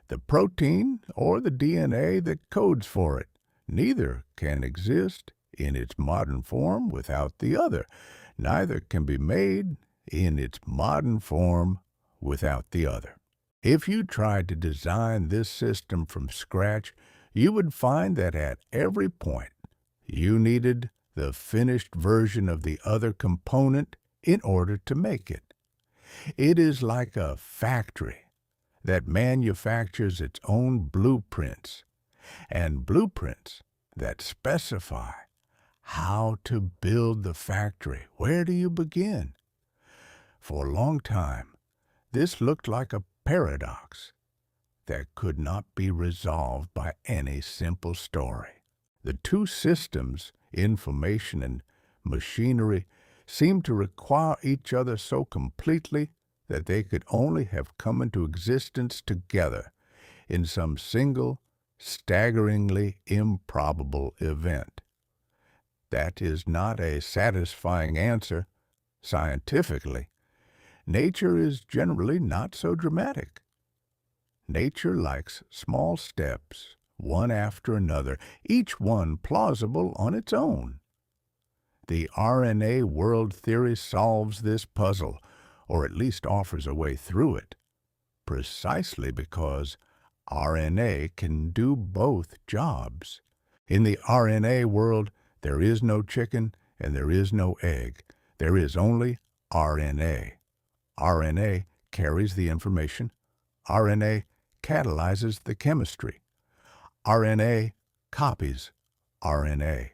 The protein or the DNA that codes for it? Neither can exist in its modern form without the other. Neither can be made in its modern form without the other. If you tried to design this system from scratch, you would find that at every point you needed the finished version of the other component in order to make it. It is like a factory that manufactures its own blueprints, and blueprints that specify how to build the factory. Where do you begin? For a long time, this looked like a paradox that could not be resolved by any simple story. The two systems, information and machinery, seemed to require each other so completely that they could only have come into existence together in some single, staggeringly improbable event. That is not a satisfying answer scientifically. Nature is generally not so dramatic. Nature likes small steps, one after another, each one plausible on its own. The RNA world theory solves this puzzle, or at least offers a way through it, precisely because RNA can do both jobs. In the RNA world, there is no chicken and there is no egg. There is only RNA. RNA carries the information. RNA catalyzes the chemistry. RNA copies RNA.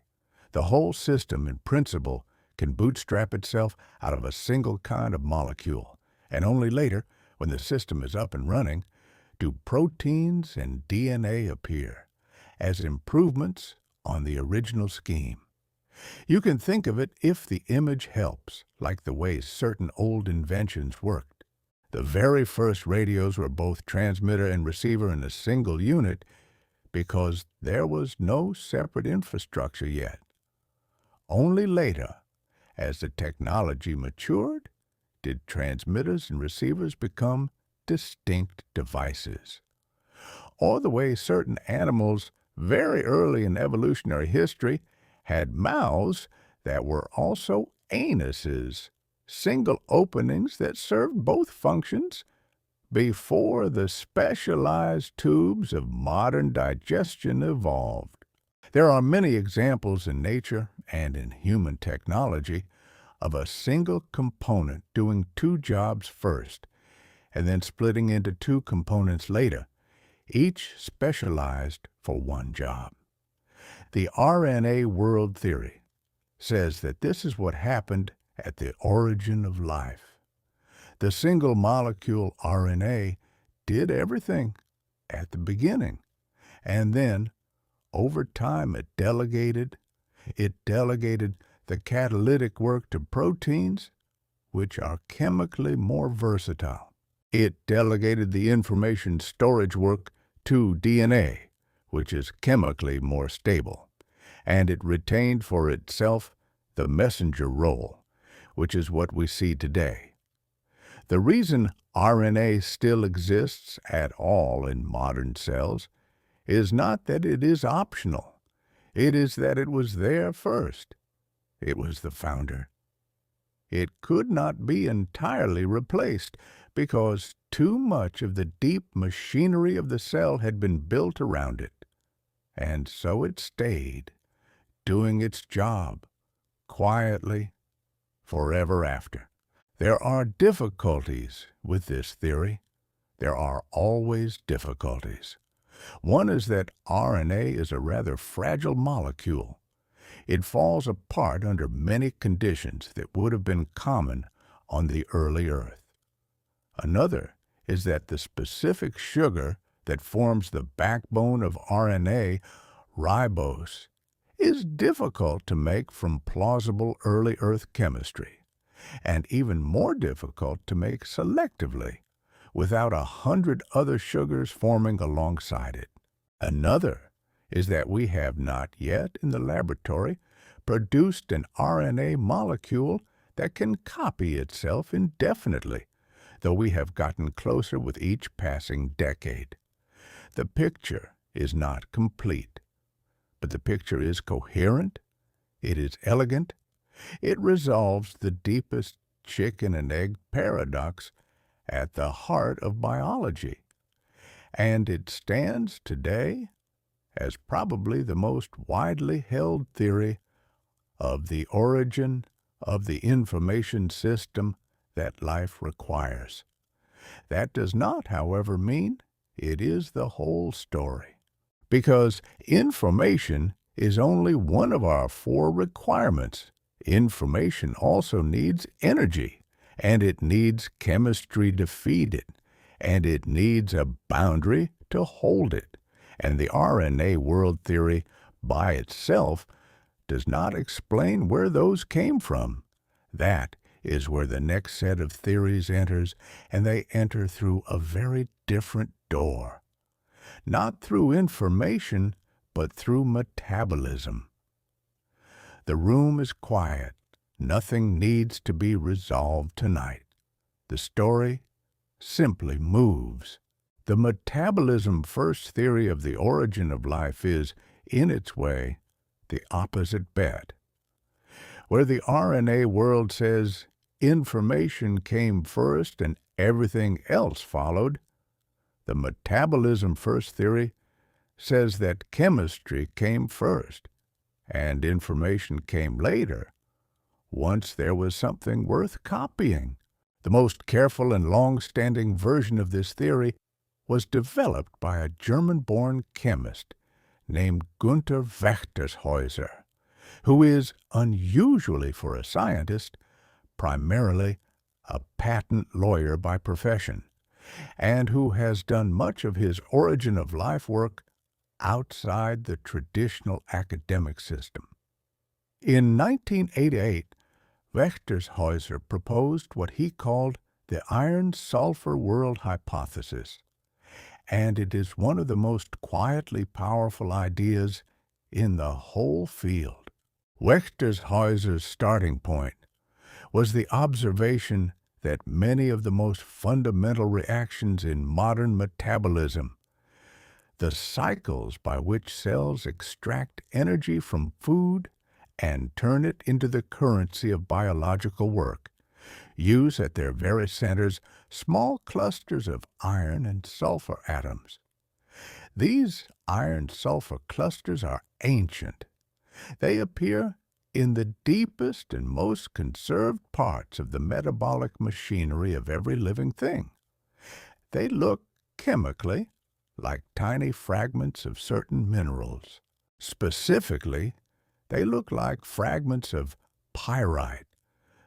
The whole system, in principle, can bootstrap itself out of a single kind of molecule, and only later, when the system is up and running, do proteins and DNA appear as improvements on the original scheme. You can think of it if the image helps, like the way certain old inventions worked. The very first radios were both transmitter and receiver in a single unit because there was no separate infrastructure yet. Only later, as the technology matured, did transmitters and receivers become distinct devices. Or the way certain animals very early in evolutionary history had mouths that were also anuses, single openings that served both functions before the specialized tubes of modern digestion evolved. There are many examples in nature and in human technology of a single component doing two jobs first and then splitting into two components later, each specialized for one job. The RNA world theory says that this is what happened at the origin of life. The single molecule RNA did everything at the beginning, and then, over time, it delegated the catalytic work to proteins, which are chemically more versatile. It delegated the information storage work to DNA, which is chemically more stable, and it retained for itself the messenger role, which is what we see today. The reason RNA still exists at all in modern cells is not that it is optional. It is that it was there first. It was the founder. It could not be entirely replaced because too much of the deep machinery of the cell had been built around it. And so it stayed, doing its job, quietly, forever after. There are difficulties with this theory. There are always difficulties. One is that RNA is a rather fragile molecule. It falls apart under many conditions that would have been common on the early Earth. Another is that the specific sugar that forms the backbone of RNA, ribose, is difficult to make from plausible early Earth chemistry, and even more difficult to make selectively, without 100 other sugars forming alongside it. Another is that we have not yet in the laboratory produced an RNA molecule that can copy itself indefinitely, though we have gotten closer with each passing decade. The picture is not complete, but the picture is coherent, it is elegant, it resolves the deepest chicken and egg paradox at the heart of biology, and it stands today as probably the most widely held theory of the origin of the information system that life requires. That does not, however, mean it is the whole story, because information is only one of our 4 requirements. Information also needs energy, and it needs chemistry to feed it, and it needs a boundary to hold it. And the RNA world theory by itself does not explain where those came from. That is where the next set of theories enters, and they enter through a very different door. Not through information, but through metabolism. The room is quiet. Nothing needs to be resolved tonight. The story simply moves. The metabolism-first theory of the origin of life is, in its way, the opposite bet. Where the RNA world says information came first and everything else followed, the metabolism-first theory says that chemistry came first and information came later, once there was something worth copying. The most careful and long-standing version of this theory was developed by a German-born chemist named Gunther Wächtershäuser, who is, unusually for a scientist, primarily a patent lawyer by profession, and who has done much of his origin of life work outside the traditional academic system. In 1988, Wächtershäuser proposed what he called the iron-sulfur world hypothesis, and it is one of the most quietly powerful ideas in the whole field. Wächtershäuser's starting point was the observation that many of the most fundamental reactions in modern metabolism, the cycles by which cells extract energy from food and turn it into the currency of biological work, use at their very centers small clusters of iron and sulfur atoms. These iron-sulfur clusters are ancient. They appear in the deepest and most conserved parts of the metabolic machinery of every living thing. They look chemically like tiny fragments of certain minerals. Specifically, they look like fragments of pyrite,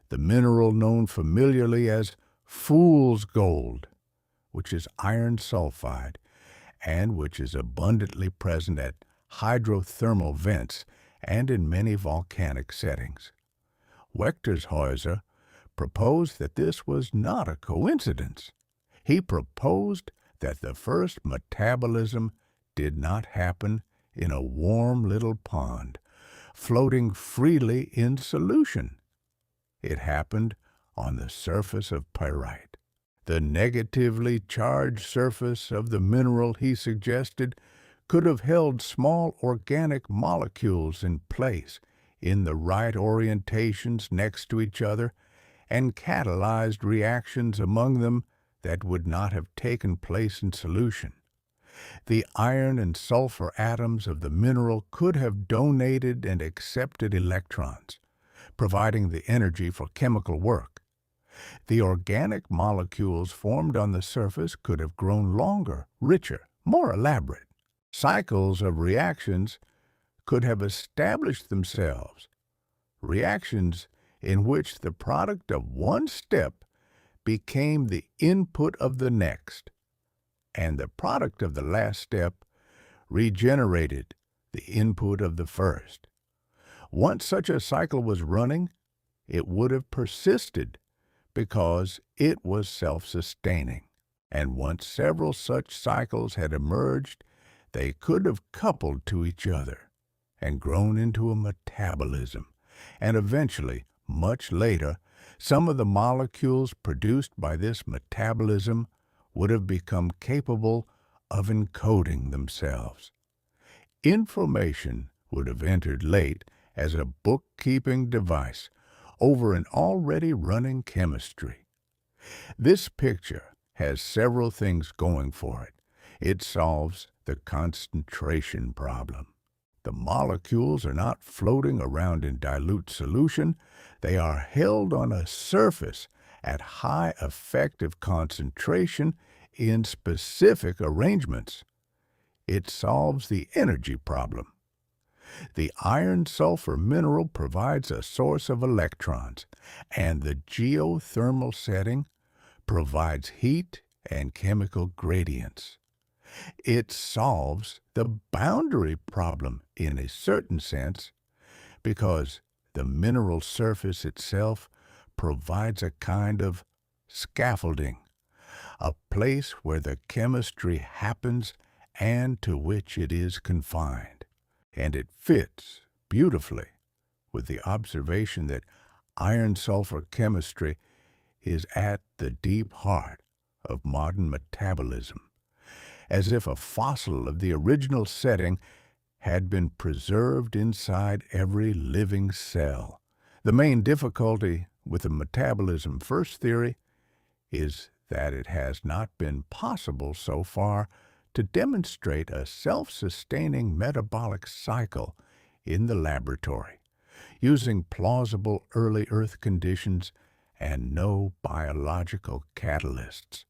the mineral known familiarly as fool's gold, which is iron sulfide and which is abundantly present at hydrothermal vents and in many volcanic settings. Wechtershäuser proposed that this was not a coincidence. He proposed that the first metabolism did not happen in a warm little pond, floating freely in solution. It happened on the surface of pyrite. The negatively charged surface of the mineral, he suggested, could have held small organic molecules in place in the right orientations next to each other and catalyzed reactions among them that would not have taken place in solution. The iron and sulfur atoms of the mineral could have donated and accepted electrons, providing the energy for chemical work. The organic molecules formed on the surface could have grown longer, richer, more elaborate. Cycles of reactions could have established themselves, reactions in which the product of one step became the input of the next, and the product of the last step regenerated the input of the first. Once such a cycle was running, it would have persisted because it was self-sustaining. And once several such cycles had emerged, they could have coupled to each other and grown into a metabolism. And eventually, much later, some of the molecules produced by this metabolism would have become capable of encoding themselves. Information would have entered late as a bookkeeping device over an already running chemistry. This picture has several things going for it. It solves the concentration problem. The molecules are not floating around in dilute solution. They are held on a surface at high effective concentration in specific arrangements. It solves the energy problem. The iron-sulfur mineral provides a source of electrons, and the geothermal setting provides heat and chemical gradients. It solves the boundary problem in a certain sense because the mineral surface itself provides a kind of scaffolding, a place where the chemistry happens and to which it is confined. And it fits beautifully with the observation that iron-sulfur chemistry is at the deep heart of modern metabolism, as if a fossil of the original setting had been preserved inside every living cell. The main difficulty with the metabolism first theory is that it has not been possible so far to demonstrate a self-sustaining metabolic cycle in the laboratory, using plausible early Earth conditions and no biological catalysts.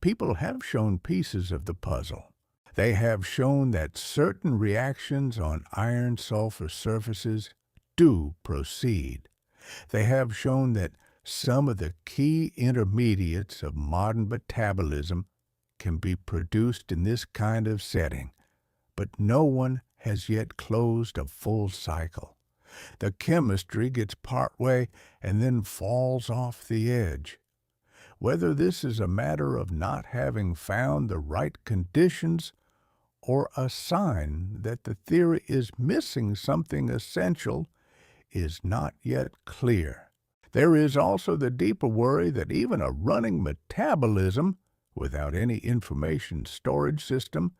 People have shown pieces of the puzzle. They have shown that certain reactions on iron-sulfur surfaces do proceed. They have shown that some of the key intermediates of modern metabolism can be produced in this kind of setting, but no one has yet closed a full cycle. The chemistry gets partway and then falls off the edge. Whether this is a matter of not having found the right conditions or a sign that the theory is missing something essential is not yet clear. There is also the deeper worry that even a running metabolism without any information storage system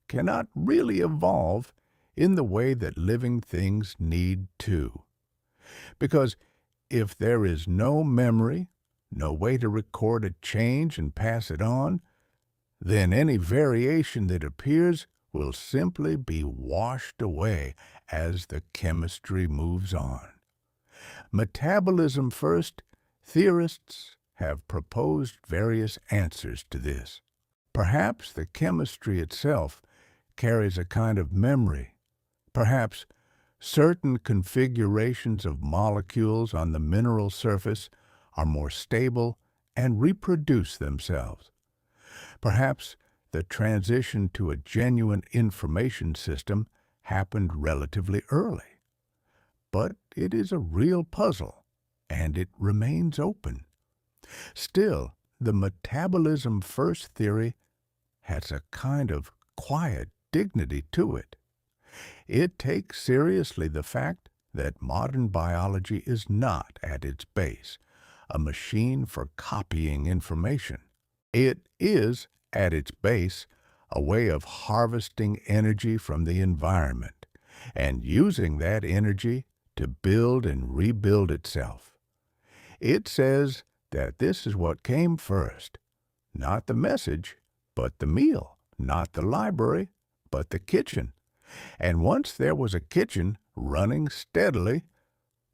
cannot really evolve in the way that living things need to. Because if there is no memory, no way to record a change and pass it on, then any variation that appears will simply be washed away as the chemistry moves on. Metabolism first, theorists have proposed various answers to this. Perhaps the chemistry itself carries a kind of memory. Perhaps certain configurations of molecules on the mineral surface are more stable and reproduce themselves. Perhaps the transition to a genuine information system happened relatively early. But it is a real puzzle, and it remains open. Still, the metabolism first theory has a kind of quiet dignity to it. It takes seriously the fact that modern biology is not, at its base, a machine for copying information. It is, at its base, a way of harvesting energy from the environment and using that energy to build and rebuild itself. It says that this is what came first, not the message, but the meal, not the library, but the kitchen. And once there was a kitchen running steadily,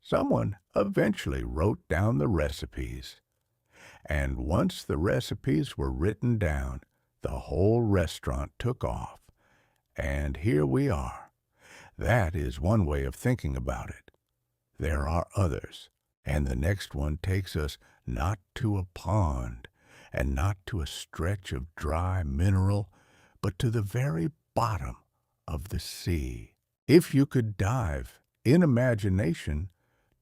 someone eventually wrote down the recipes. And once the recipes were written down, the whole restaurant took off. And here we are. That is one way of thinking about it. There are others, and the next one takes us not to a pond and not to a stretch of dry mineral, but to the very bottom of the sea. If you could dive, in imagination,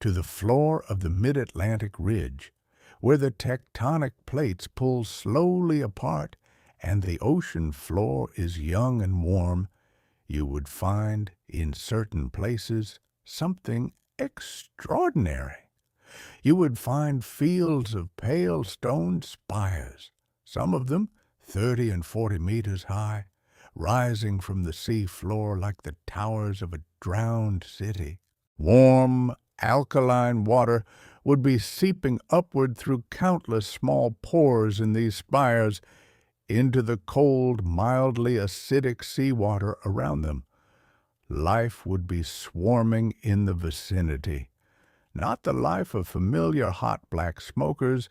to the floor of the mid-Atlantic ridge, where the tectonic plates pull slowly apart and the ocean floor is young and warm, you would find, in certain places, something extraordinary. You would find fields of pale stone spires, some of them 30 and 40 meters high, rising from the sea floor like the towers of a drowned city. Warm, alkaline water would be seeping upward through countless small pores in these spires into the cold, mildly acidic seawater around them. Life would be swarming in the vicinity. Not the life of familiar hot black smokers,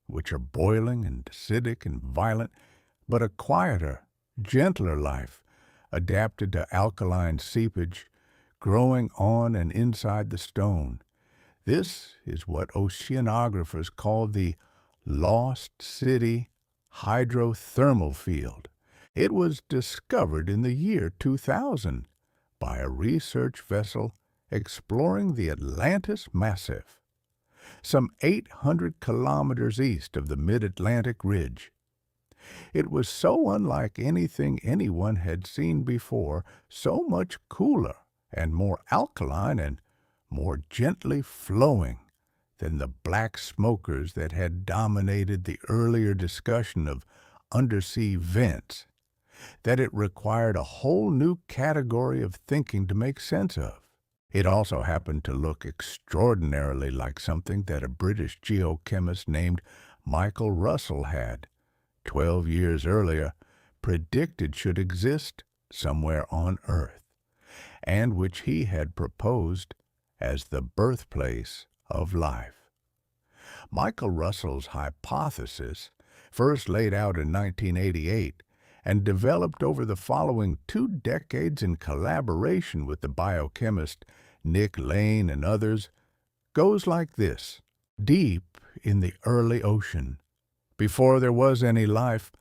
which are boiling and acidic and violent, but a quieter, gentler life, adapted to alkaline seepage, growing on and inside the stone. This is what oceanographers call the Lost City Hydrothermal Field. It was discovered in the year 2000 by a research vessel exploring the Atlantis Massif, some 800 kilometers east of the mid-Atlantic ridge. It was so unlike anything anyone had seen before, so much cooler and more alkaline and more gently flowing than the black smokers that had dominated the earlier discussion of undersea vents, that it required a whole new category of thinking to make sense of. It also happened to look extraordinarily like something that a British geochemist named Michael Russell had, 12 years earlier, predicted should exist somewhere on Earth, and which he had proposed as the birthplace of life. Michael Russell's hypothesis, first laid out in 1988 and developed over the following 2 decades in collaboration with the biochemist Nick Lane and others, goes like this. Deep in the early ocean, before there was any life,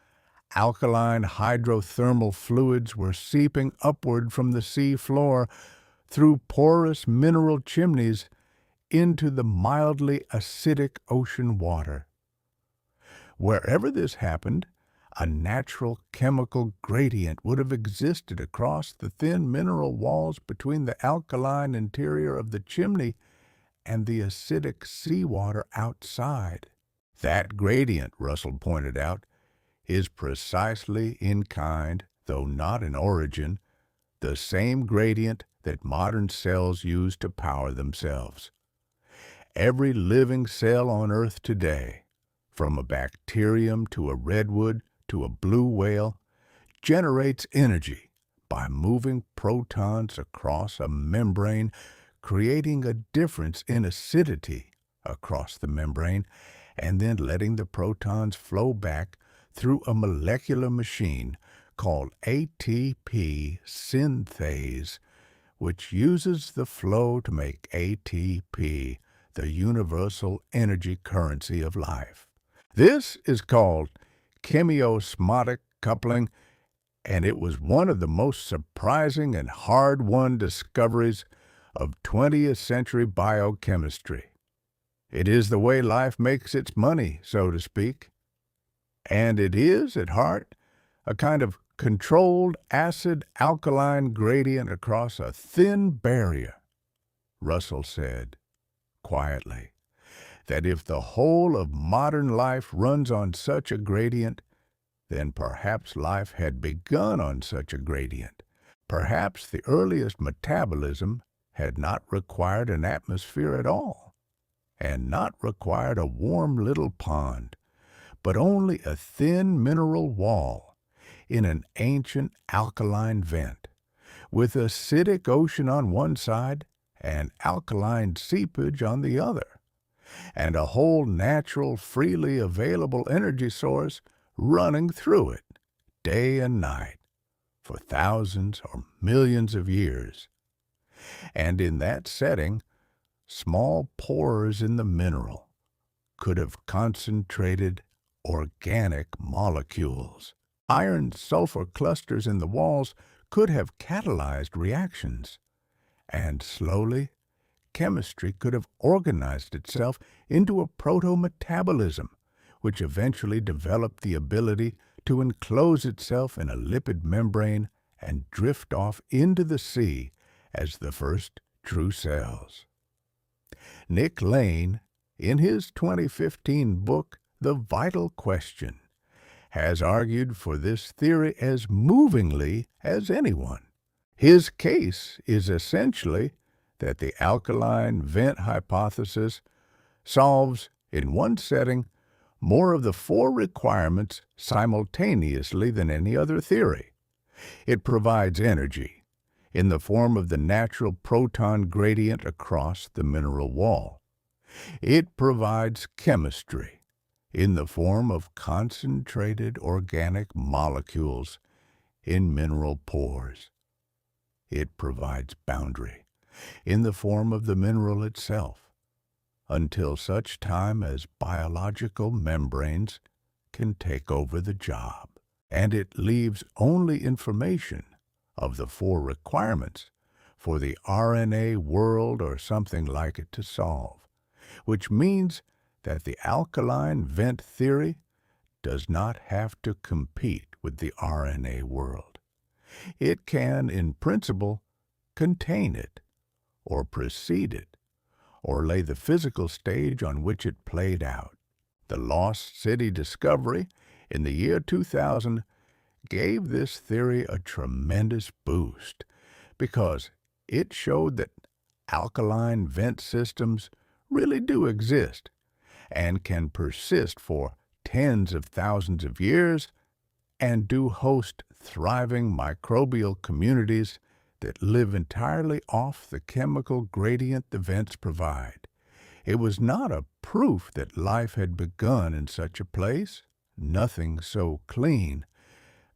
alkaline hydrothermal fluids were seeping upward from the sea floor through porous mineral chimneys into the mildly acidic ocean water. Wherever this happened, a natural chemical gradient would have existed across the thin mineral walls between the alkaline interior of the chimney and the acidic seawater outside. That gradient, Russell pointed out, is precisely in kind, though not in origin, the same gradient that modern cells use to power themselves. Every living cell on Earth today, from a bacterium to a redwood to a blue whale generates energy by moving protons across a membrane, creating a difference in acidity across the membrane, and then letting the protons flow back through a molecular machine called ATP synthase, which uses the flow to make ATP the universal energy currency of life. This is called chemiosmotic coupling, and it was one of the most surprising and hard-won discoveries of 20th century biochemistry. It is the way life makes its money, so to speak. And it is, at heart, a kind of controlled acid-alkaline gradient across a thin barrier. Russell said, quietly, that if the whole of modern life runs on such a gradient, then perhaps life had begun on such a gradient. Perhaps the earliest metabolism had not required an atmosphere at all, and not required a warm little pond, but only a thin mineral wall in an ancient alkaline vent, with acidic ocean on one side and alkaline seepage on the other, and a whole natural, freely available energy source running through it, day and night, for thousands or millions of years. And in that setting, small pores in the mineral could have concentrated organic molecules. Iron-sulfur clusters in the walls could have catalyzed reactions, and slowly, chemistry could have organized itself into a proto-metabolism, which eventually developed the ability to enclose itself in a lipid membrane and drift off into the sea as the first true cells. Nick Lane, in his 2015 book, The Vital Question, has argued for this theory as movingly as anyone. His case is essentially that the alkaline vent hypothesis solves, in one setting, more of the four requirements simultaneously than any other theory. It provides energy, in the form of the natural proton gradient across the mineral wall. It provides chemistry, in the form of concentrated organic molecules in mineral pores. It provides boundary, in the form of the mineral itself, until such time as biological membranes can take over the job. And it leaves only information of the four requirements for the RNA world or something like it to solve, which means that the alkaline vent theory does not have to compete with the RNA world. It can, in principle, contain it, or precede it, or lay the physical stage on which it played out. The Lost City discovery in the year 2000 gave this theory a tremendous boost because it showed that alkaline vent systems really do exist and can persist for tens of thousands of years and do host thriving microbial communities that live entirely off the chemical gradient the vents provide. It was not a proof that life had begun in such a place, nothing so clean,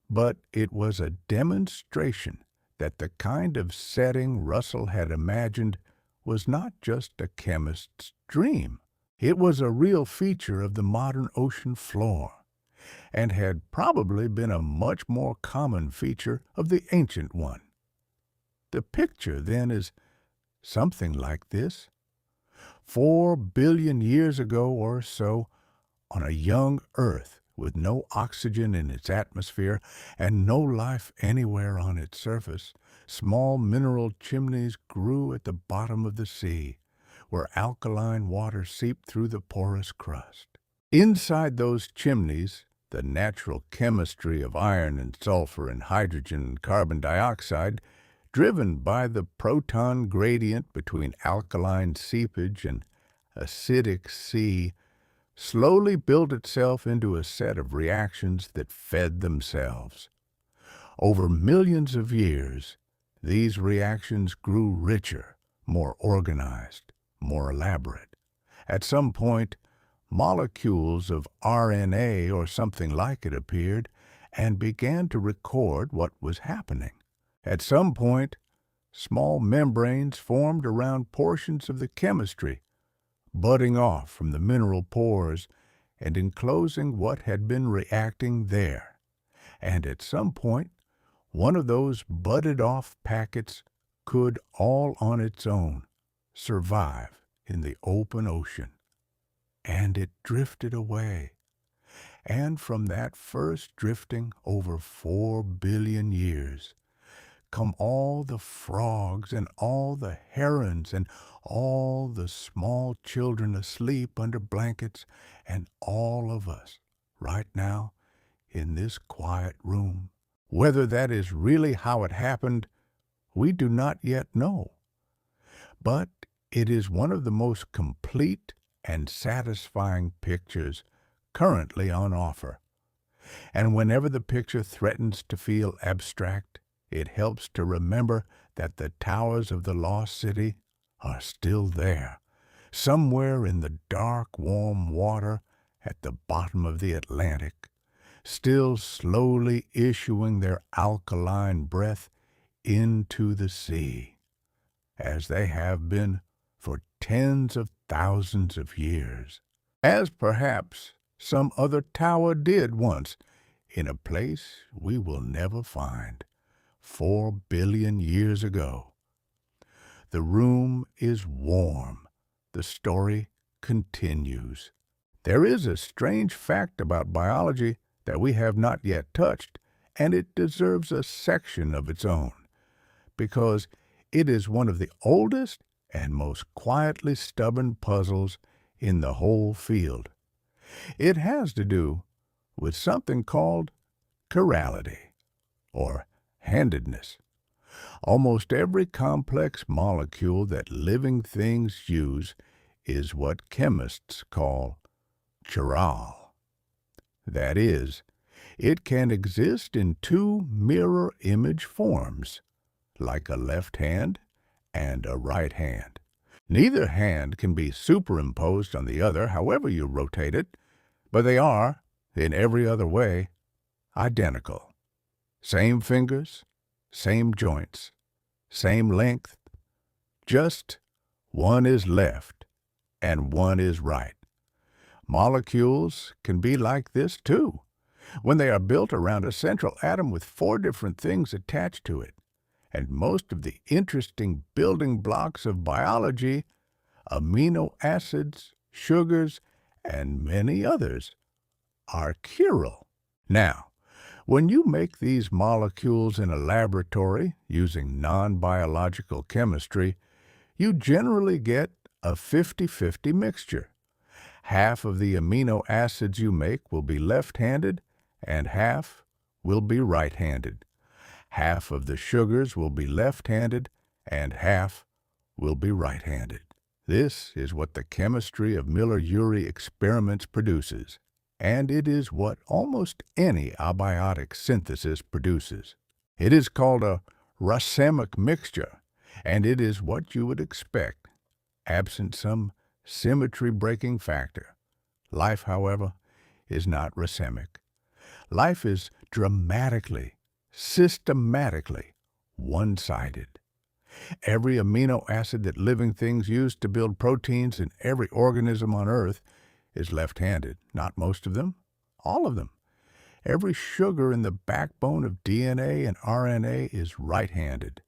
but it was a demonstration that the kind of setting Russell had imagined was not just a chemist's dream. It was a real feature of the modern ocean floor, and had probably been a much more common feature of the ancient one. The picture, then, is something like this. 4 billion years ago or so, on a young Earth with no oxygen in its atmosphere and no life anywhere on its surface, small mineral chimneys grew at the bottom of the sea, where alkaline water seeped through the porous crust. Inside those chimneys, the natural chemistry of iron and sulfur and hydrogen and carbon dioxide, driven by the proton gradient between alkaline seepage and acidic sea, slowly built itself into a set of reactions that fed themselves. Over millions of years, these reactions grew richer, more organized, more elaborate. At some point, molecules of RNA or something like it appeared and began to record what was happening. At some point, small membranes formed around portions of the chemistry, budding off from the mineral pores and enclosing what had been reacting there. And at some point, one of those budded-off packets could, all on its own, survive in the open ocean. And it drifted away. And from that first drifting over 4 billion years, come all the frogs and all the herons and all the small children asleep under blankets and all of us right now in this quiet room. Whether that is really how it happened, we do not yet know. But it is one of the most complete and satisfying pictures currently on offer. And whenever the picture threatens to feel abstract, it helps to remember that the towers of the lost city are still there, somewhere in the dark, warm water at the bottom of the Atlantic, still slowly issuing their alkaline breath into the sea, as they have been for tens of thousands of years, as perhaps some other tower did once in a place we will never find 4 billion years ago. The room is warm. The story continues. There is a strange fact about biology that we have not yet touched, and it deserves a section of its own, because it is one of the oldest and most quietly stubborn puzzles in the whole field. It has to do with something called chirality, or handedness. Almost every complex molecule that living things use is what chemists call chiral. That is, it can exist in two mirror image forms, like a left hand and a right hand. Neither hand can be superimposed on the other, however you rotate it, but they are, in every other way, identical. Same fingers, same joints, same length, just one is left and one is right. Molecules can be like this too, when they are built around a central atom with 4 different things attached to it. And most of the interesting building blocks of biology, amino acids, sugars, and many others, are chiral. Now, when you make these molecules in a laboratory using non-biological chemistry, you generally get a 50-50 mixture. Half of the amino acids you make will be left-handed and half will be right-handed. Half of the sugars will be left-handed and half will be right-handed. This is what the chemistry of Miller-Urey experiments produces, and it is what almost any abiotic synthesis produces. It is called a racemic mixture, and it is what you would expect, absent some symmetry-breaking factor. Life, however, is not racemic. Life is dramatically, systematically one-sided. Every amino acid that living things use to build proteins in every organism on Earth is left-handed. Not most of them, all of them. Every sugar in the backbone of DNA and RNA is right-handed.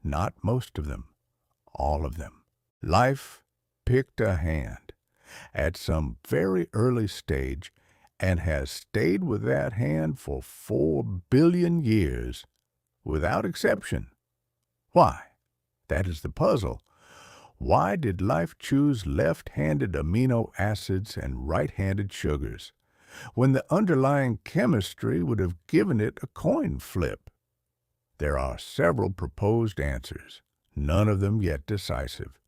Not most of them, all of them. Life picked a hand at some very early stage and has stayed with that hand for 4 billion years, without exception. Why? That is the puzzle. Why did life choose left-handed amino acids and right-handed sugars, when the underlying chemistry would have given it a coin flip? There are several proposed answers, none of them yet decisive.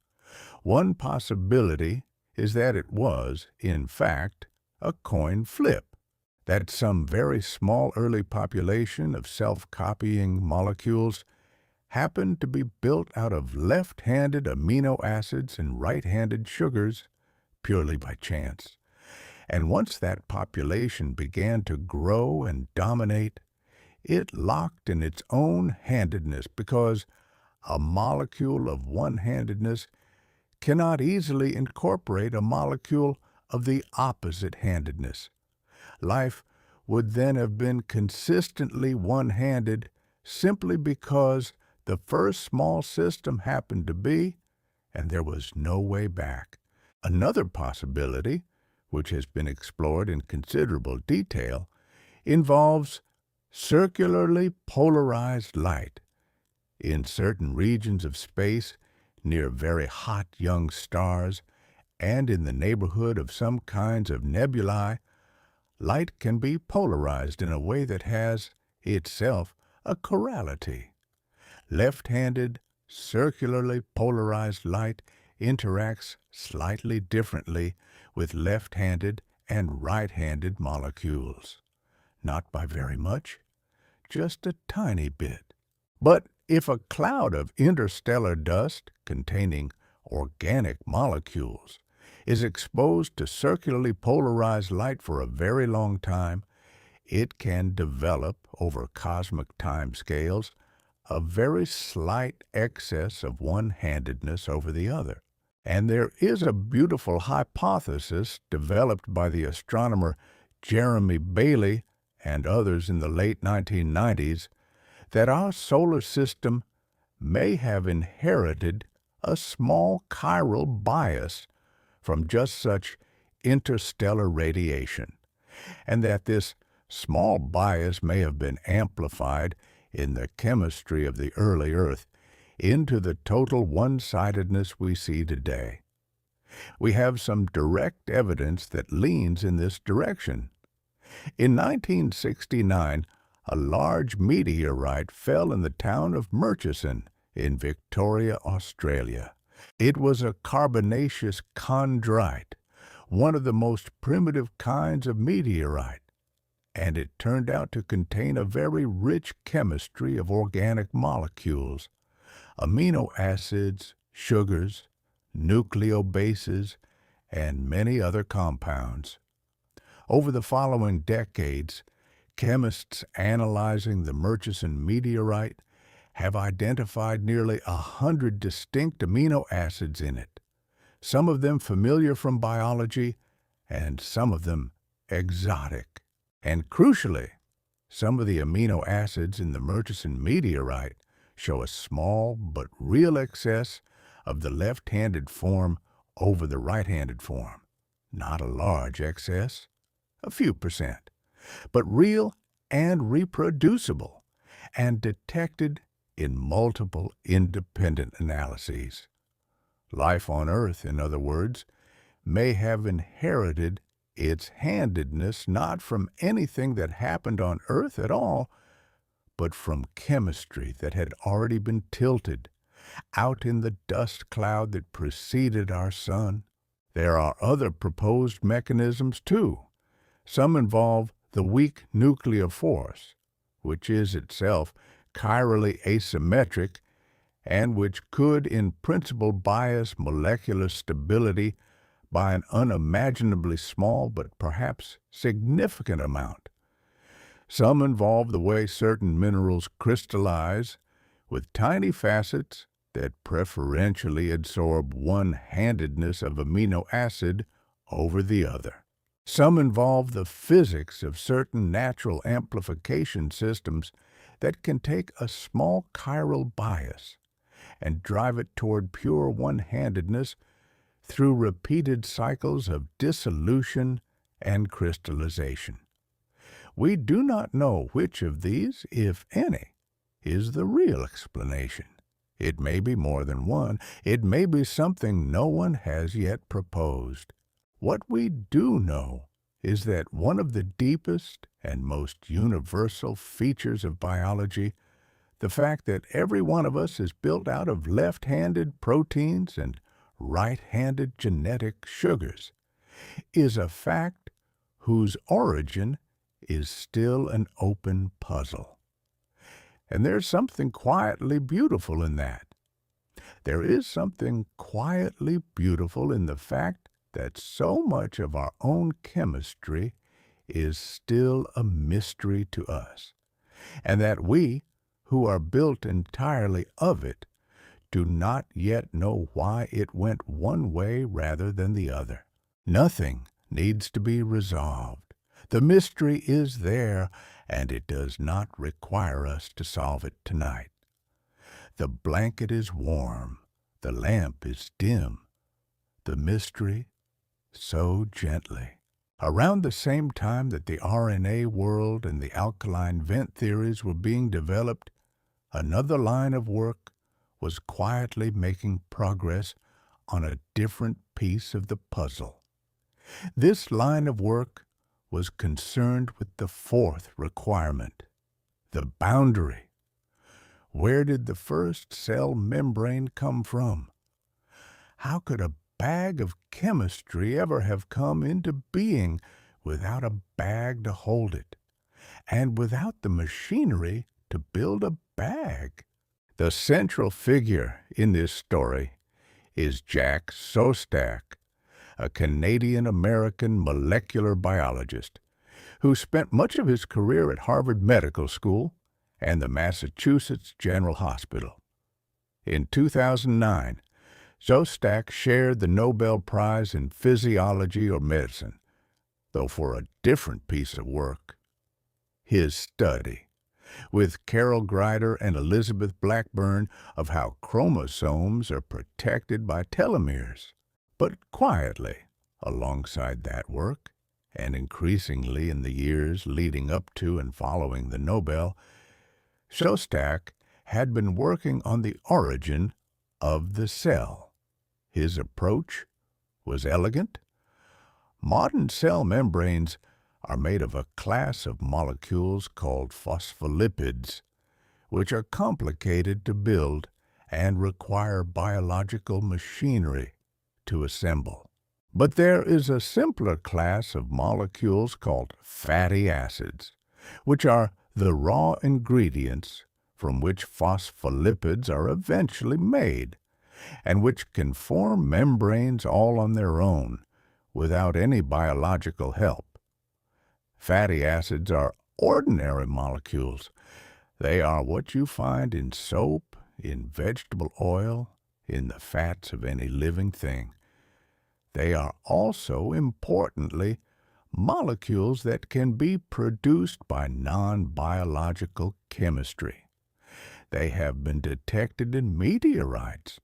One possibility is that it was, in fact, a coin flip, that some very small early population of self-copying molecules happened to be built out of left-handed amino acids and right-handed sugars purely by chance. And once that population began to grow and dominate, it locked in its own handedness, because a molecule of one-handedness cannot easily incorporate a molecule of the opposite handedness. Life would then have been consistently one-handed simply because the first small system happened to be, and there was no way back. Another possibility, which has been explored in considerable detail, involves circularly polarized light. In certain regions of space, near very hot young stars, and in the neighborhood of some kinds of nebulae, light can be polarized in a way that has, itself, a chirality. Left-handed, circularly polarized light interacts slightly differently with left-handed and right-handed molecules. Not by very much, just a tiny bit. But if a cloud of interstellar dust containing organic molecules is exposed to circularly polarized light for a very long time, it can develop, over cosmic time scales, a very slight excess of one-handedness over the other. And there is a beautiful hypothesis developed by the astronomer Jeremy Bailey and others in the late 1990s that our solar system may have inherited a small chiral bias from just such interstellar radiation, and that this small bias may have been amplified in the chemistry of the early Earth into the total one-sidedness we see today. We have some direct evidence that leans in this direction. In 1969, a large meteorite fell in the town of Murchison in Victoria, Australia. It was a carbonaceous chondrite, one of the most primitive kinds of meteorite, and it turned out to contain a very rich chemistry of organic molecules, amino acids, sugars, nucleobases, and many other compounds. Over the following decades, chemists analyzing the Murchison meteorite have identified nearly 100 distinct amino acids in it, some of them familiar from biology and some of them exotic. And crucially, some of the amino acids in the Murchison meteorite show a small but real excess of the left-handed form over the right-handed form. Not a large excess, a few percent, but real and reproducible, and detected in multiple independent analyses. Life on Earth, in other words, may have inherited its handedness not from anything that happened on Earth at all, but from chemistry that had already been tilted out in the dust cloud that preceded our sun. There are other proposed mechanisms, too. Some involve the weak nuclear force, which is itself chirally asymmetric and which could in principle bias molecular stability by an unimaginably small but perhaps significant amount. Some involve the way certain minerals crystallize with tiny facets that preferentially absorb one-handedness of amino acid over the other. Some involve the physics of certain natural amplification systems that can take a small chiral bias and drive it toward pure one-handedness through repeated cycles of dissolution and crystallization. We do not know which of these, if any, is the real explanation. It may be more than one. It may be something no one has yet proposed. What we do know is that one of the deepest and most universal features of biology, the fact that every one of us is built out of left-handed proteins and right-handed genetic sugars is a fact whose origin is still an open puzzle. And there's something quietly beautiful in that. There is something quietly beautiful in the fact that so much of our own chemistry is still a mystery to us, and that we, who are built entirely of it, do not yet know why it went one way rather than the other. Nothing needs to be resolved. The mystery is there, and it does not require us to solve it tonight. The blanket is warm, the lamp is dim, the mystery so gently. Around the same time that the RNA world and the alkaline vent theories were being developed, another line of work was quietly making progress on a different piece of the puzzle. This line of work was concerned with the fourth requirement, the boundary. Where did the first cell membrane come from? How could a bag of chemistry ever have come into being without a bag to hold it, and without the machinery to build a bag? The central figure in this story is Jack Szostak, a Canadian-American molecular biologist who spent much of his career at Harvard Medical School and the Massachusetts General Hospital. In 2009, Szostak shared the Nobel Prize in Physiology or Medicine, though for a different piece of work, his study, with Carol Greider and Elizabeth Blackburn, of how chromosomes are protected by telomeres. But quietly, alongside that work, and increasingly in the years leading up to and following the Nobel, Szostak had been working on the origin of the cell. His approach was elegant. Modern cell membranes are made of a class of molecules called phospholipids, which are complicated to build and require biological machinery to assemble. But there is a simpler class of molecules called fatty acids, which are the raw ingredients from which phospholipids are eventually made, and which can form membranes all on their own, without any biological help. Fatty acids are ordinary molecules. They are what you find in soap, in vegetable oil, in the fats of any living thing. They are also, importantly, molecules that can be produced by non-biological chemistry. They have been detected in meteorites.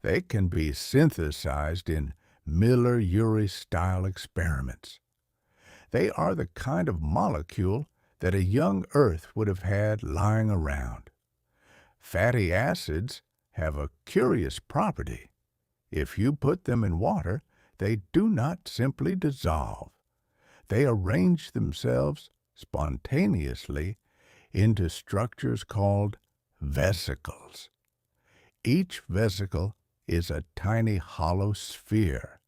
They can be synthesized in Miller-Urey-style experiments. They are the kind of molecule that a young Earth would have had lying around. Fatty acids have a curious property. If you put them in water, they do not simply dissolve. They arrange themselves spontaneously into structures called vesicles. Each vesicle is a tiny hollow sphere,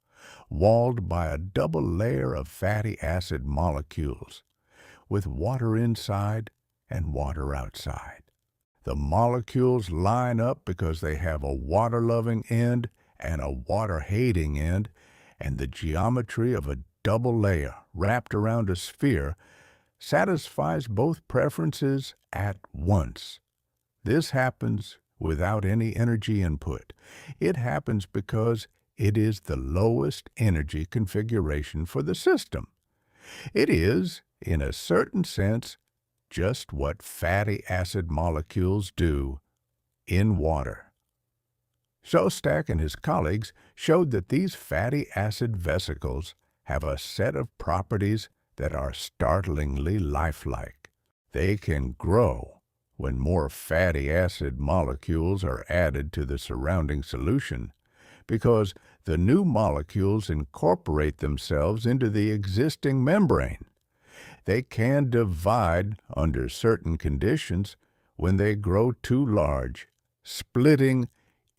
walled by a double layer of fatty acid molecules, with water inside and water outside. The molecules line up because they have a water-loving end and a water-hating end, and the geometry of a double layer wrapped around a sphere satisfies both preferences at once. This happens without any energy input. It happens because it is the lowest energy configuration for the system. It is, in a certain sense, just what fatty acid molecules do in water. Szostak and his colleagues showed that these fatty acid vesicles have a set of properties that are startlingly lifelike. They can grow when more fatty acid molecules are added to the surrounding solution, because the new molecules incorporate themselves into the existing membrane. They can divide under certain conditions when they grow too large, splitting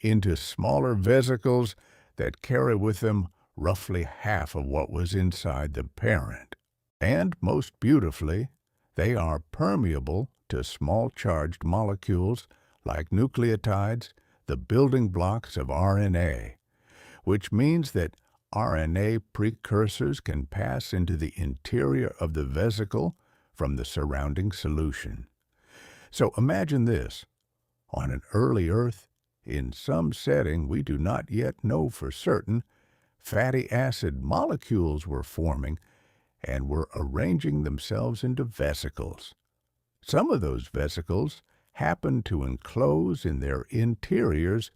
into smaller vesicles that carry with them roughly half of what was inside the parent. And most beautifully, they are permeable to small charged molecules like nucleotides, the building blocks of RNA, which means that RNA precursors can pass into the interior of the vesicle from the surrounding solution. So imagine this. On an early Earth, in some setting we do not yet know for certain, fatty acid molecules were forming and were arranging themselves into vesicles. Some of those vesicles happen to enclose in their interiors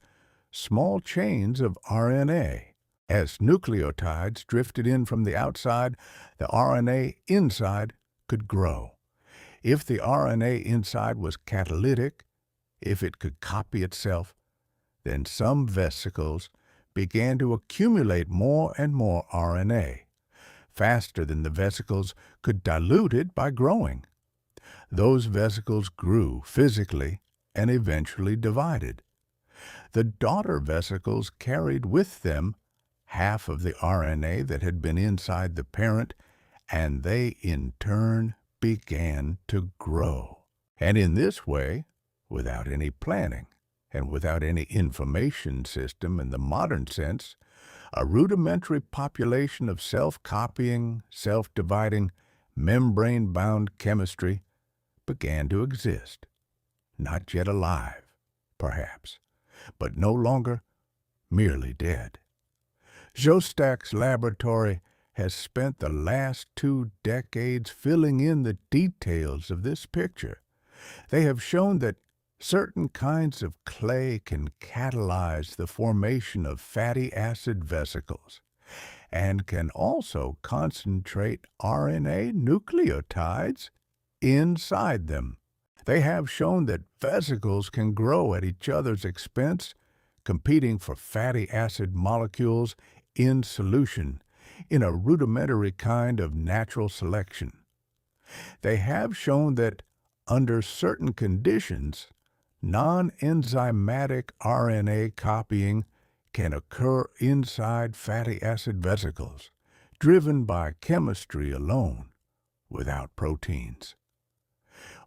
small chains of RNA. As nucleotides drifted in from the outside, the RNA inside could grow. If the RNA inside was catalytic, if it could copy itself, then some vesicles began to accumulate more and more RNA, faster than the vesicles could dilute it by growing. Those vesicles grew physically and eventually divided. The daughter vesicles carried with them half of the RNA that had been inside the parent, and they in turn began to grow. And in this way, without any planning and without any information system in the modern sense, a rudimentary population of self-copying, self-dividing, membrane-bound chemistry began to exist. Not yet alive, perhaps, but no longer merely dead. Szostak's laboratory has spent the last 2 decades filling in the details of this picture. They have shown that certain kinds of clay can catalyze the formation of fatty acid vesicles and can also concentrate RNA nucleotides inside them. They have shown that vesicles can grow at each other's expense, competing for fatty acid molecules in solution in a rudimentary kind of natural selection. They have shown that under certain conditions, non-enzymatic RNA copying can occur inside fatty acid vesicles, driven by chemistry alone, without proteins.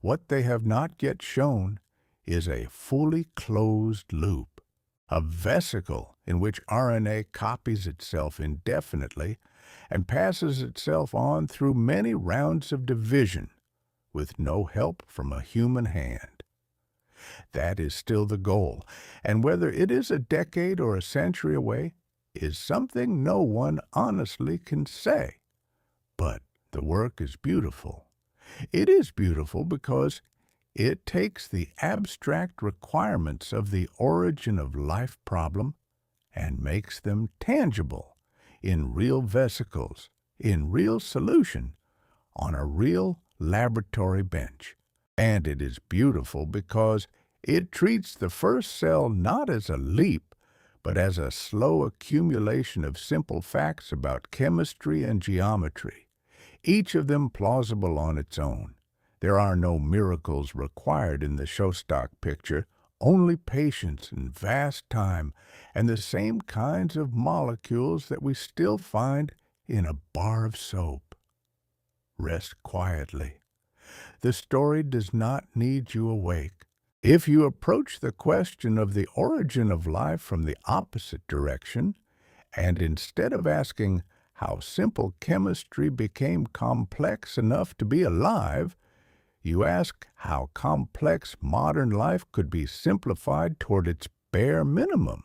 What they have not yet shown is a fully closed loop, a vesicle in which RNA copies itself indefinitely and passes itself on through many rounds of division with no help from a human hand. That is still the goal, and whether it is a decade or a century away is something no one honestly can say. But the work is beautiful. It is beautiful because it takes the abstract requirements of the origin of life problem and makes them tangible in real vesicles, in real solution, on a real laboratory bench. And it is beautiful because it treats the first cell not as a leap, but as a slow accumulation of simple facts about chemistry and geometry, each of them plausible on its own. There are no miracles required in the Szostak picture, only patience and vast time and the same kinds of molecules that we still find in a bar of soap. Rest quietly. The story does not need you awake. If you approach the question of the origin of life from the opposite direction, and instead of asking how simple chemistry became complex enough to be alive, you ask how complex modern life could be simplified toward its bare minimum,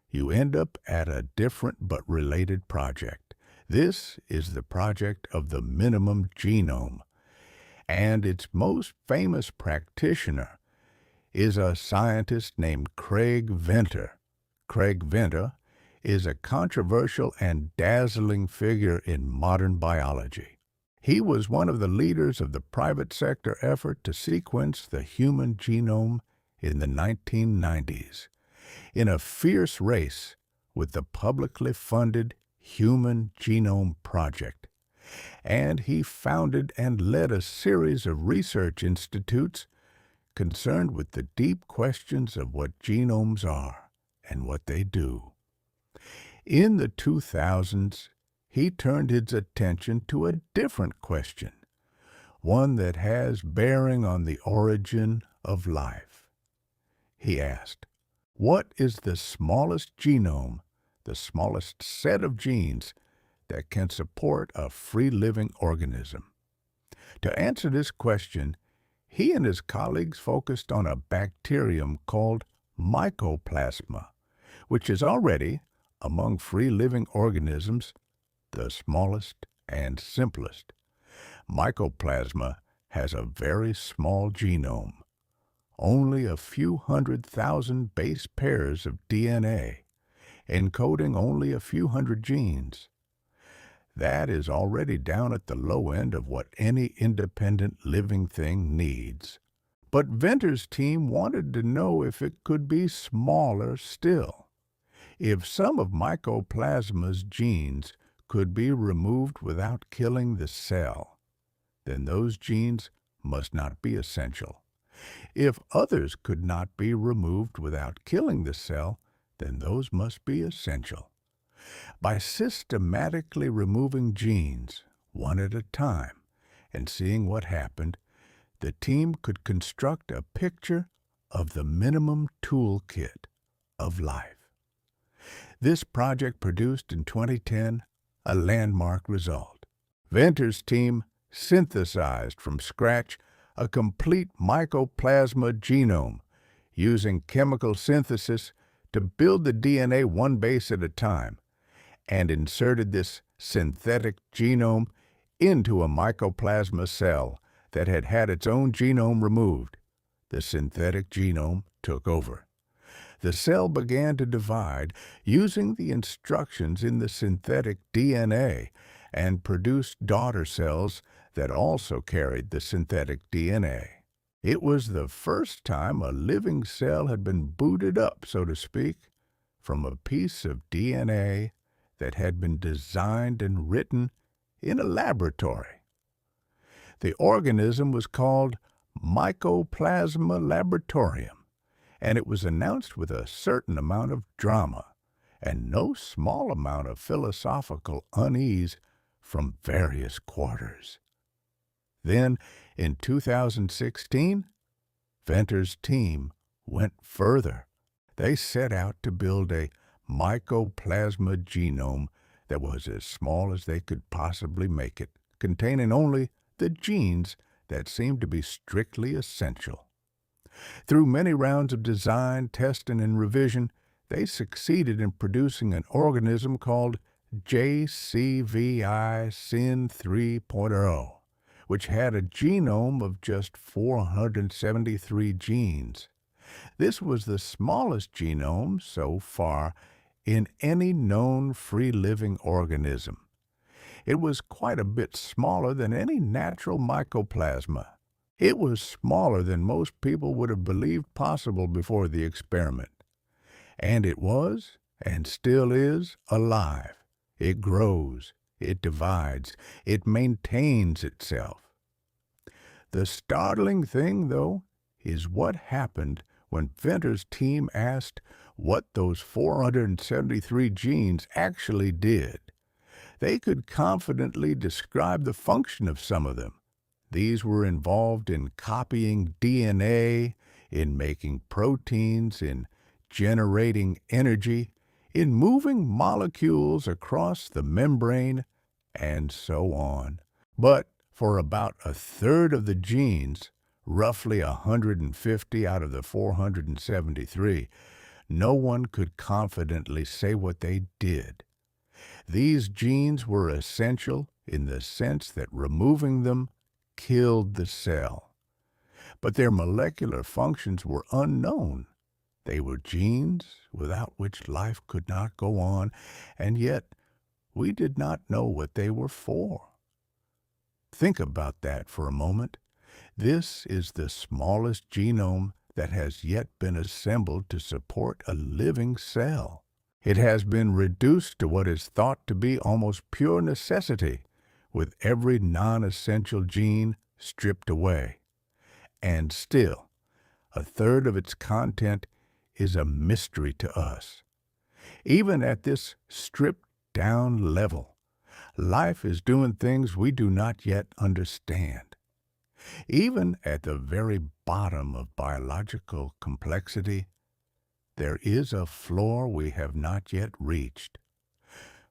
you end up at a different but related project. This is the project of the minimum genome, and its most famous practitioner is a scientist named Craig Venter. Craig Venter is a controversial and dazzling figure in modern biology. He was one of the leaders of the private sector effort to sequence the human genome in the 1990s, in a fierce race with the publicly funded Human Genome Project. And he founded and led a series of research institutes concerned with the deep questions of what genomes are and what they do. In the 2000s, he turned his attention to a different question, one that has bearing on the origin of life. He asked, what is the smallest genome, the smallest set of genes that can support a free-living organism? To answer this question, he and his colleagues focused on a bacterium called mycoplasma, which is already, among free-living organisms, the smallest and simplest. Mycoplasma has a very small genome, only a few 100,000 base pairs of DNA, encoding only a few hundred genes. That is already down at the low end of what any independent living thing needs. But Venter's team wanted to know if it could be smaller still. If some of Mycoplasma's genes could be removed without killing the cell, then those genes must not be essential. If others could not be removed without killing the cell, then those must be essential. By systematically removing genes, one at a time, and seeing what happened, the team could construct a picture of the minimum toolkit of life. This project produced in 2010 a landmark result. Venter's team synthesized from scratch a complete mycoplasma genome using chemical synthesis to build the DNA one base at a time, and inserted this synthetic genome into a mycoplasma cell that had had its own genome removed. The synthetic genome took over. The cell began to divide using the instructions in the synthetic DNA and produced daughter cells that also carried the synthetic DNA. It was the first time a living cell had been booted up, so to speak, from a piece of DNA that had been designed and written in a laboratory. The organism was called Mycoplasma laboratorium, and it was announced with a certain amount of drama and no small amount of philosophical unease from various quarters. Then, in 2016, Venter's team went further. They set out to build a mycoplasma genome that was as small as they could possibly make it, containing only the genes that seemed to be strictly essential. Through many rounds of design, testing, and revision, they succeeded in producing an organism called JCVI Syn 3.0, which had a genome of just 473 genes. This was the smallest genome so far in any known free-living organism. It was quite a bit smaller than any natural mycoplasma. It was smaller than most people would have believed possible before the experiment. And it was, and still is, alive. It grows, it divides, it maintains itself. The startling thing, though, is what happened when Venter's team asked what those 473 genes actually did. They could confidently describe the function of some of them. These were involved in copying DNA, in making proteins, in generating energy, in moving molecules across the membrane, and so on. But for about a third of the genes, roughly 150 out of the 473, no one could confidently say what they did. These genes were essential in the sense that removing them killed the cell. But their molecular functions were unknown. They were genes without which life could not go on, and yet we did not know what they were for. Think about that for a moment. This is the smallest genome that has yet been assembled to support a living cell. It has been reduced to what is thought to be almost pure necessity, with every non-essential gene stripped away. And still, a third of its content is a mystery to us. Even at this stripped-down level, life is doing things we do not yet understand. Even at the very bottom of biological complexity, there is a floor we have not yet reached.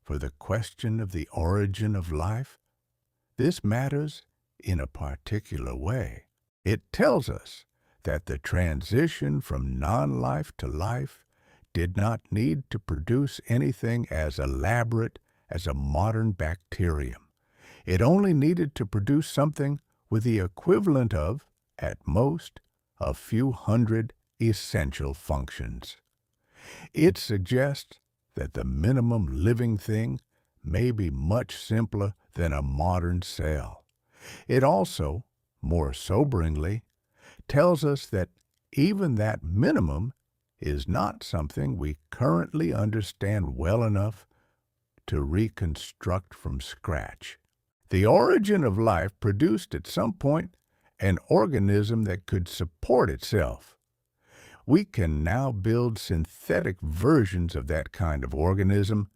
For the question of the origin of life, this matters in a particular way. It tells us that the transition from non-life to life did not need to produce anything as elaborate as a modern bacterium. It only needed to produce something with the equivalent of, at most, a few hundred essential functions. It suggests that the minimum living thing may be much simpler than a modern cell. It also, more soberingly, tells us that even that minimum is not something we currently understand well enough to reconstruct from scratch. The origin of life produced at some point an organism that could support itself. We can now build synthetic versions of that kind of organism,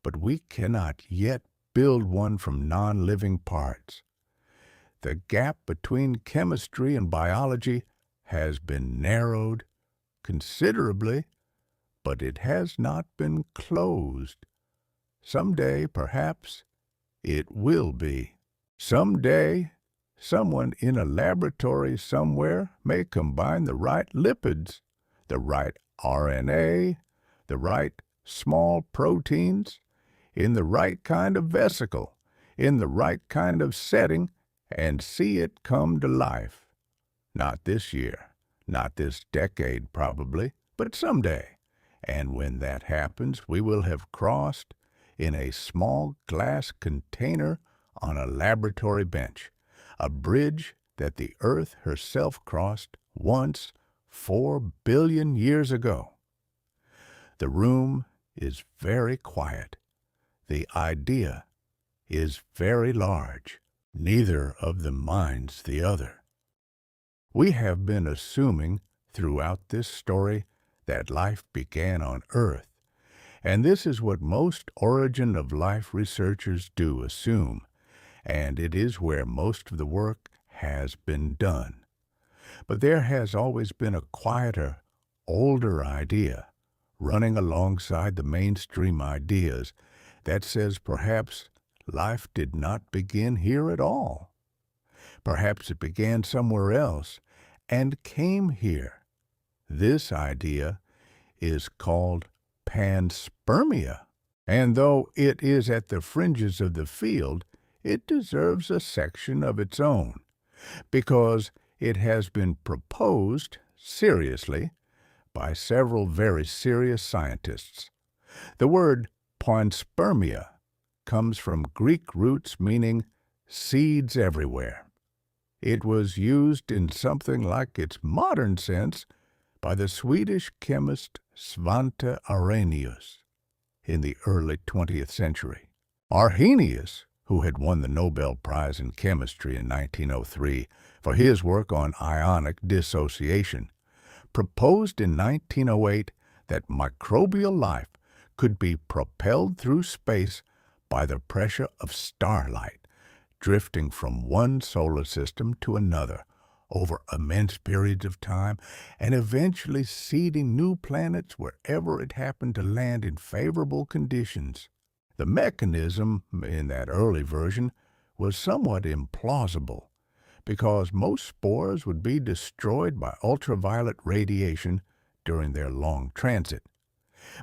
but we cannot yet build one from non-living parts. The gap between chemistry and biology has been narrowed considerably, but it has not been closed. Someday, perhaps, it will be. Someday, someone in a laboratory somewhere may combine the right lipids, the right RNA, the right small proteins, in the right kind of vesicle, in the right kind of setting, and see it come to life. Not this year, not this decade probably, but someday. And when that happens, we will have crossed in a small glass container on a laboratory bench, a bridge that the Earth herself crossed once 4 billion years ago. The room is very quiet. The idea is very large. Neither of them minds the other. We have been assuming throughout this story that life began on Earth, and this is what most origin of life researchers do assume, and it is where most of the work has been done. But there has always been a quieter, older idea running alongside the mainstream ideas that says perhaps life did not begin here at all. Perhaps it began somewhere else and came here. This idea is called panspermia, and though it is at the fringes of the field, it deserves a section of its own, because it has been proposed seriously by several very serious scientists. The word panspermia comes from Greek roots meaning seeds everywhere. It was used in something like its modern sense by the Swedish chemist Svante Arrhenius in the early 20th century. Arrhenius, who had won the Nobel Prize in Chemistry in 1903 for his work on ionic dissociation, proposed in 1908 that microbial life could be propelled through space by the pressure of starlight, drifting from one solar system to another over immense periods of time and eventually seeding new planets wherever it happened to land in favorable conditions. The mechanism in that early version was somewhat implausible because most spores would be destroyed by ultraviolet radiation during their long transit.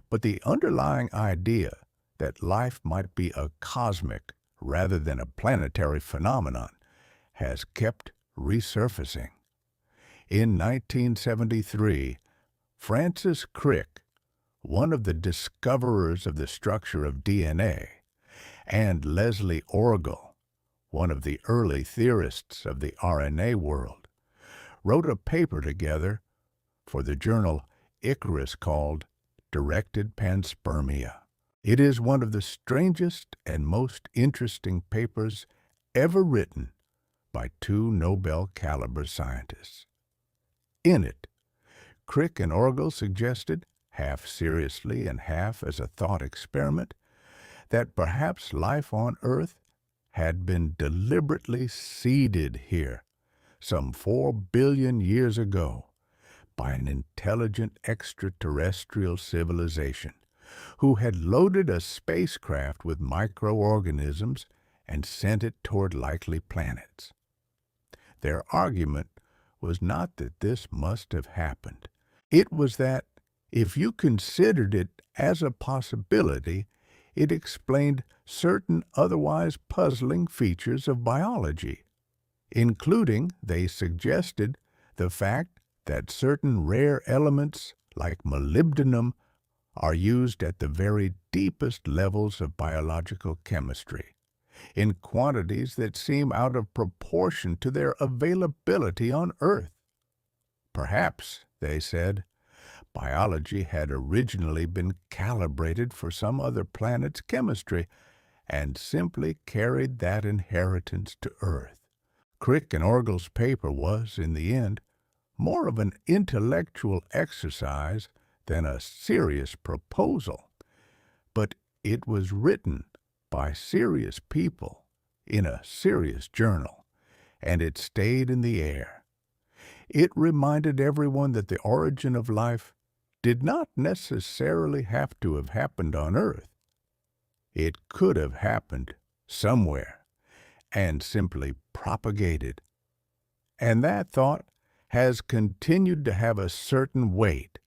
But the underlying idea that life might be a cosmic rather than a planetary phenomenon has kept resurfacing. In 1973, Francis Crick, one of the discoverers of the structure of DNA, and Leslie Orgel, one of the early theorists of the RNA world, wrote a paper together for the journal Icarus called Directed Panspermia. It is one of the strangest and most interesting papers ever written by two Nobel-caliber scientists. In it, Crick and Orgel suggested half seriously and half as a thought experiment, that perhaps life on Earth had been deliberately seeded here some 4 billion years ago by an intelligent extraterrestrial civilization who had loaded a spacecraft with microorganisms and sent it toward likely planets. Their argument was not that this must have happened. It was that, if you considered it as a possibility, it explained certain otherwise puzzling features of biology, including, they suggested, the fact that certain rare elements like molybdenum are used at the very deepest levels of biological chemistry, in quantities that seem out of proportion to their availability on Earth. Perhaps, they said, biology had originally been calibrated for some other planet's chemistry and simply carried that inheritance to Earth. Crick and Orgel's paper was, in the end, more of an intellectual exercise than a serious proposal, but it was written by serious people in a serious journal, and it stayed in the air. It reminded everyone that the origin of life did not necessarily have to have happened on Earth. It could have happened somewhere and simply propagated. And that thought has continued to have a certain weight.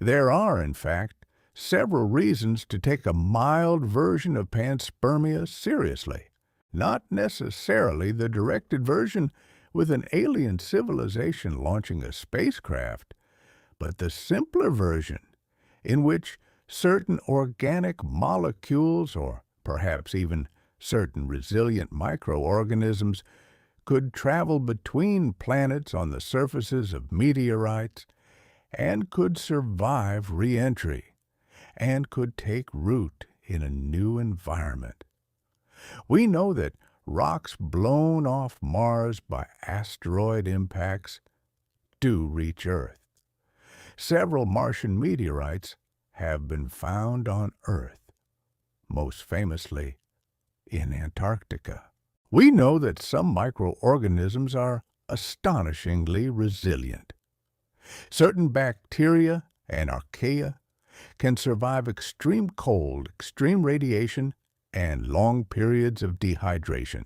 There are, in fact, several reasons to take a mild version of panspermia seriously, not necessarily the directed version with an alien civilization launching a spacecraft, but the simpler version, in which certain organic molecules, or perhaps even certain resilient microorganisms, could travel between planets on the surfaces of meteorites, and could survive re-entry, and could take root in a new environment. We know that rocks blown off Mars by asteroid impacts do reach Earth. Several Martian meteorites have been found on Earth, most famously in Antarctica. We know that some microorganisms are astonishingly resilient. Certain bacteria and archaea can survive extreme cold, extreme radiation, and long periods of dehydration.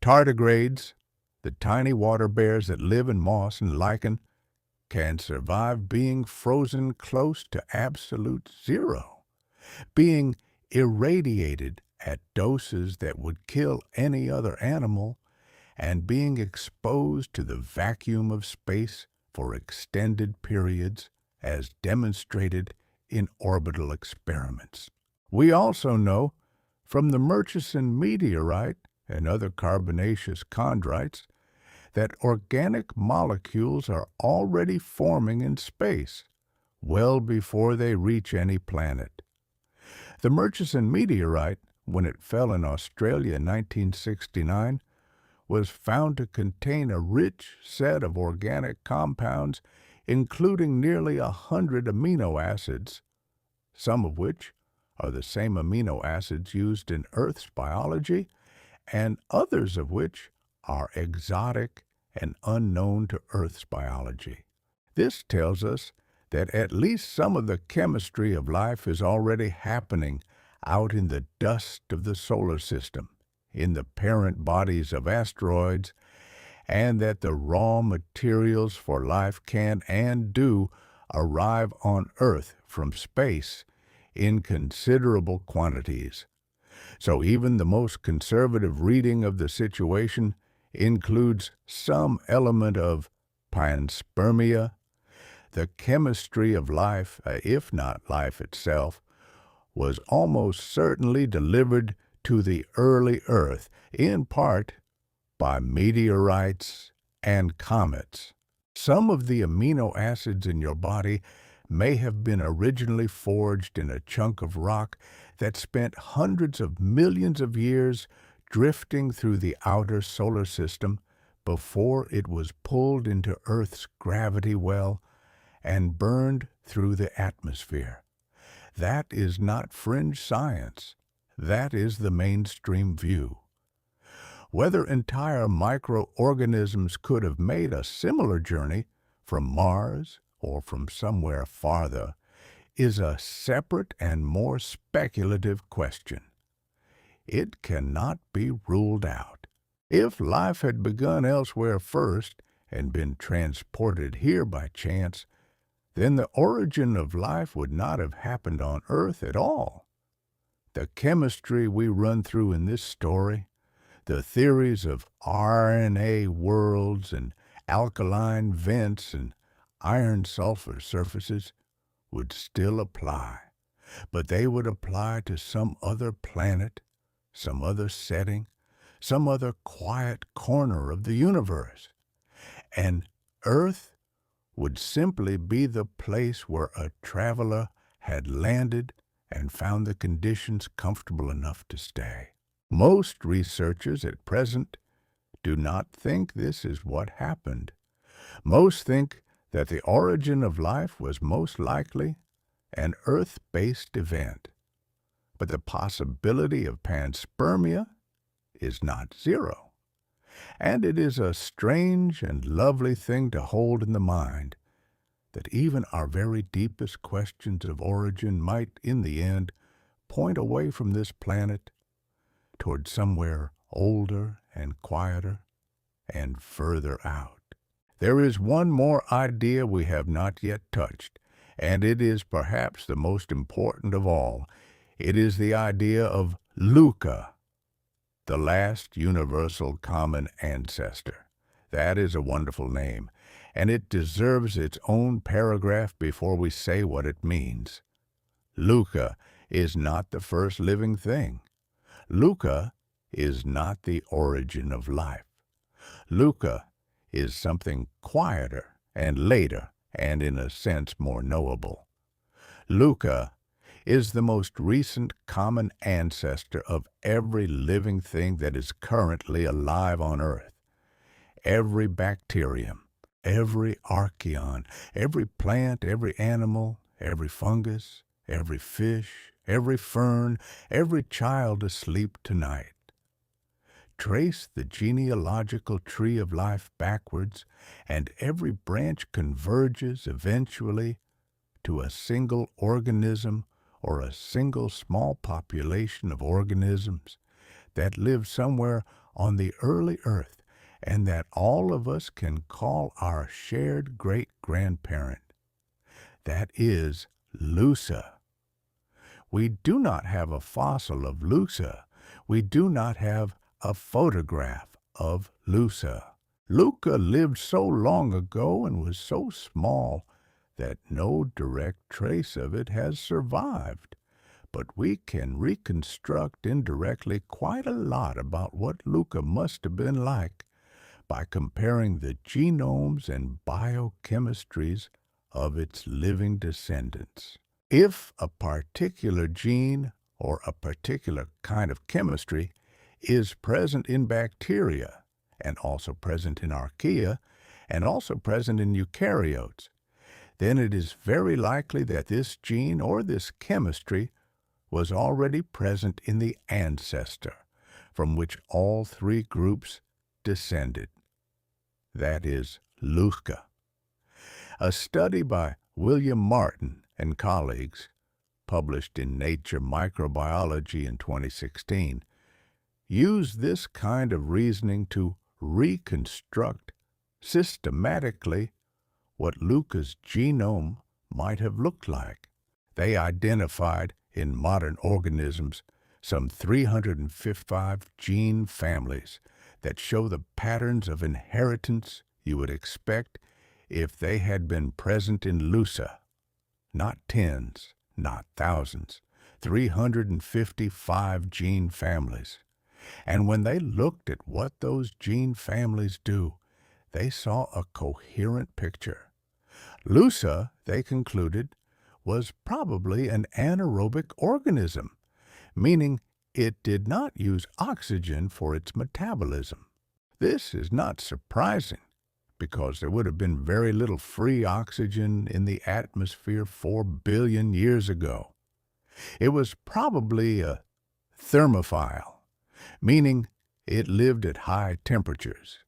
Tardigrades, the tiny water bears that live in moss and lichen, can survive being frozen close to absolute zero, being irradiated at doses that would kill any other animal, and being exposed to the vacuum of space for extended periods, as demonstrated in orbital experiments. We also know from the Murchison meteorite and other carbonaceous chondrites that organic molecules are already forming in space, well before they reach any planet. The Murchison meteorite, when it fell in Australia in 1969, was found to contain a rich set of organic compounds, including nearly 100 amino acids, some of which are the same amino acids used in Earth's biology, and others of which are exotic and unknown to Earth's biology. This tells us that at least some of the chemistry of life is already happening out in the dust of the solar system, in the parent bodies of asteroids, and that the raw materials for life can and do arrive on Earth from space in considerable quantities. So even the most conservative reading of the situation includes some element of panspermia. The chemistry of life, if not life itself, was almost certainly delivered to the early Earth, in part by meteorites and comets. Some of the amino acids in your body may have been originally forged in a chunk of rock that spent hundreds of millions of years drifting through the outer solar system before it was pulled into Earth's gravity well and burned through the atmosphere. That is not fringe science. That is the mainstream view. Whether entire microorganisms could have made a similar journey from Mars or from somewhere farther is a separate and more speculative question. It cannot be ruled out. If life had begun elsewhere first and been transported here by chance, then the origin of life would not have happened on Earth at all. The chemistry we run through in this story, the theories of RNA worlds and alkaline vents and iron-sulfur surfaces would still apply, but they would apply to some other planet, some other setting, some other quiet corner of the universe. And Earth would simply be the place where a traveler had landed and found the conditions comfortable enough to stay. Most researchers at present do not think this is what happened. Most think that the origin of life was most likely an Earth-based event. But the possibility of panspermia is not zero. And it is a strange and lovely thing to hold in the mind that even our very deepest questions of origin might, in the end, point away from this planet toward somewhere older and quieter and further out. There is one more idea we have not yet touched, and it is perhaps the most important of all. It is the idea of LUCA, the Last Universal Common Ancestor. That is a wonderful name, and it deserves its own paragraph before we say what it means. LUCA is not the first living thing. LUCA is not the origin of life. LUCA is something quieter and later and in a sense more knowable. LUCA is the most recent common ancestor of every living thing that is currently alive on Earth. Every bacterium, every archaeon, every plant, every animal, every fungus, every fish, every fern, every child asleep tonight. Trace the genealogical tree of life backwards, and every branch converges eventually to a single organism or a single small population of organisms that live somewhere on the early Earth and that all of us can call our shared great-grandparent. That is LUCA. We do not have a fossil of LUCA. We do not have a photograph of LUCA. LUCA lived so long ago and was so small that no direct trace of it has survived. But we can reconstruct indirectly quite a lot about what LUCA must have been like by comparing the genomes and biochemistries of its living descendants. If a particular gene or a particular kind of chemistry is present in bacteria and also present in archaea and also present in eukaryotes, then it is very likely that this gene or this chemistry was already present in the ancestor from which all three groups descended. That is LUCA. A study by William Martin and colleagues, published in Nature Microbiology in 2016, used this kind of reasoning to reconstruct systematically what LUCA's genome might have looked like. They identified in modern organisms some 355 gene families that show the patterns of inheritance you would expect if they had been present in LUCA. Not tens, not thousands, 355 gene families. And when they looked at what those gene families do, they saw a coherent picture. LUCA, they concluded, was probably an anaerobic organism, meaning it did not use oxygen for its metabolism. This is not surprising, because there would have been very little free oxygen in the atmosphere 4 billion years ago. It was probably a thermophile, meaning it lived at high temperatures,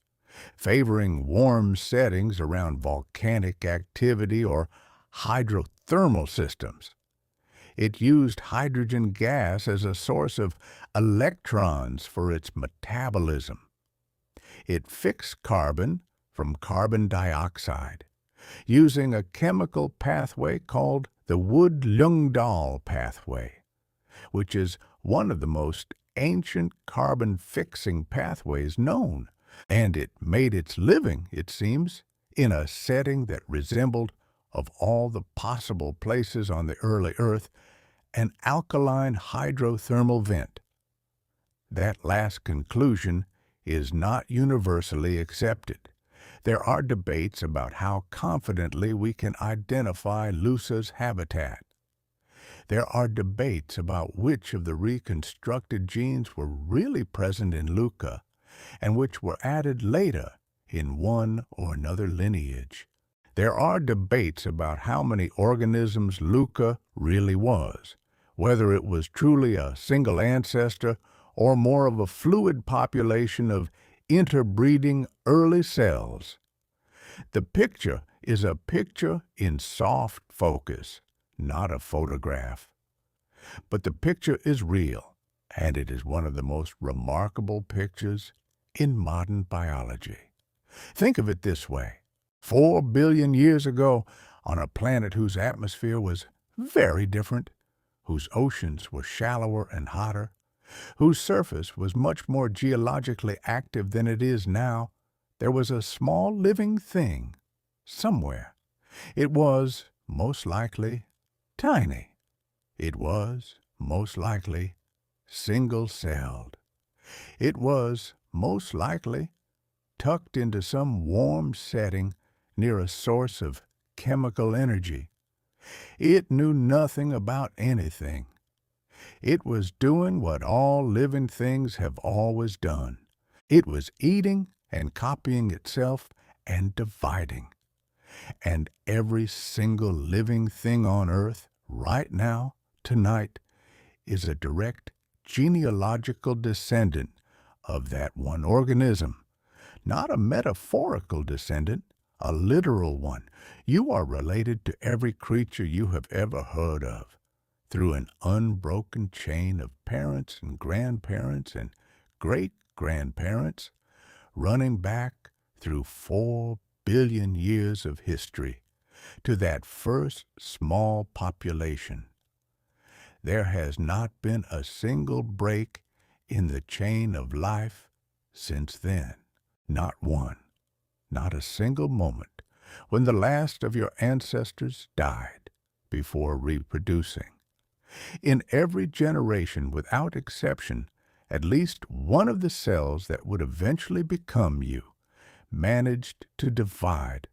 favoring warm settings around volcanic activity or hydrothermal systems. It used hydrogen gas as a source of electrons for its metabolism. It fixed carbon from carbon dioxide using a chemical pathway called the Wood-Ljungdahl pathway, which is one of the most ancient carbon-fixing pathways known, and it made its living, it seems, in a setting that resembled, of all the possible places on the early Earth, an alkaline hydrothermal vent. That last conclusion is not universally accepted. There are debates about how confidently we can identify LUCA's habitat. There are debates about which of the reconstructed genes were really present in LUCA and which were added later in one or another lineage. There are debates about how many organisms LUCA really was, whether it was truly a single ancestor or more of a fluid population of interbreeding early cells. The picture is a picture in soft focus, not a photograph. But the picture is real, and it is one of the most remarkable pictures in modern biology. Think of it this way. 4 billion years ago, on a planet whose atmosphere was very different, whose oceans were shallower and hotter, whose surface was much more geologically active than it is now, there was a small living thing somewhere. It was, most likely, tiny. It was, most likely, single-celled. It was, most likely, tucked into some warm setting near a source of chemical energy. It knew nothing about anything. It was doing what all living things have always done. It was eating and copying itself and dividing. And every single living thing on Earth, right now, tonight, is a direct genealogical descendant of that one organism. Not a metaphorical descendant, a literal one. You are related to every creature you have ever heard of, through an unbroken chain of parents and grandparents and great-grandparents, running back through 4 billion years of history to that first small population. There has not been a single break in the chain of life since then. Not one, not a single moment, when the last of your ancestors died before reproducing. In every generation, without exception, at least one of the cells that would eventually become you managed to divide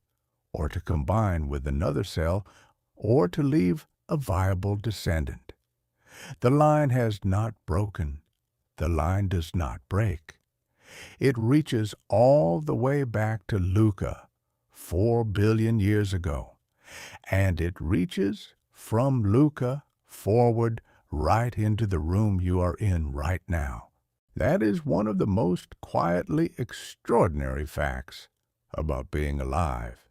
or to combine with another cell or to leave a viable descendant. The line has not broken. The line does not break. It reaches all the way back to LUCA, 4 billion years ago, and it reaches from LUCA forward right into the room you are in right now. That is one of the most quietly extraordinary facts about being alive.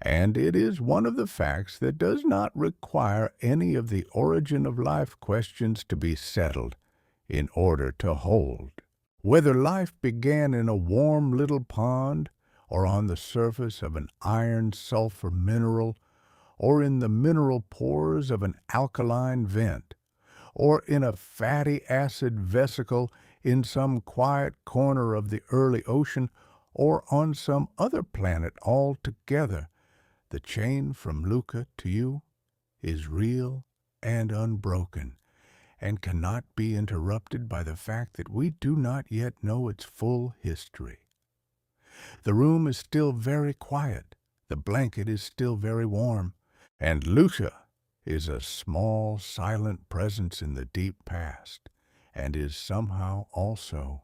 And it is one of the facts that does not require any of the origin of life questions to be settled in order to hold. Whether life began in a warm little pond, or on the surface of an iron-sulfur mineral, or in the mineral pores of an alkaline vent, or in a fatty acid vesicle in some quiet corner of the early ocean, or on some other planet altogether, the chain from LUCA to you is real and unbroken, and cannot be interrupted by the fact that we do not yet know its full history. The room is still very quiet, the blanket is still very warm, and LUCA is a small, silent presence in the deep past, and is somehow also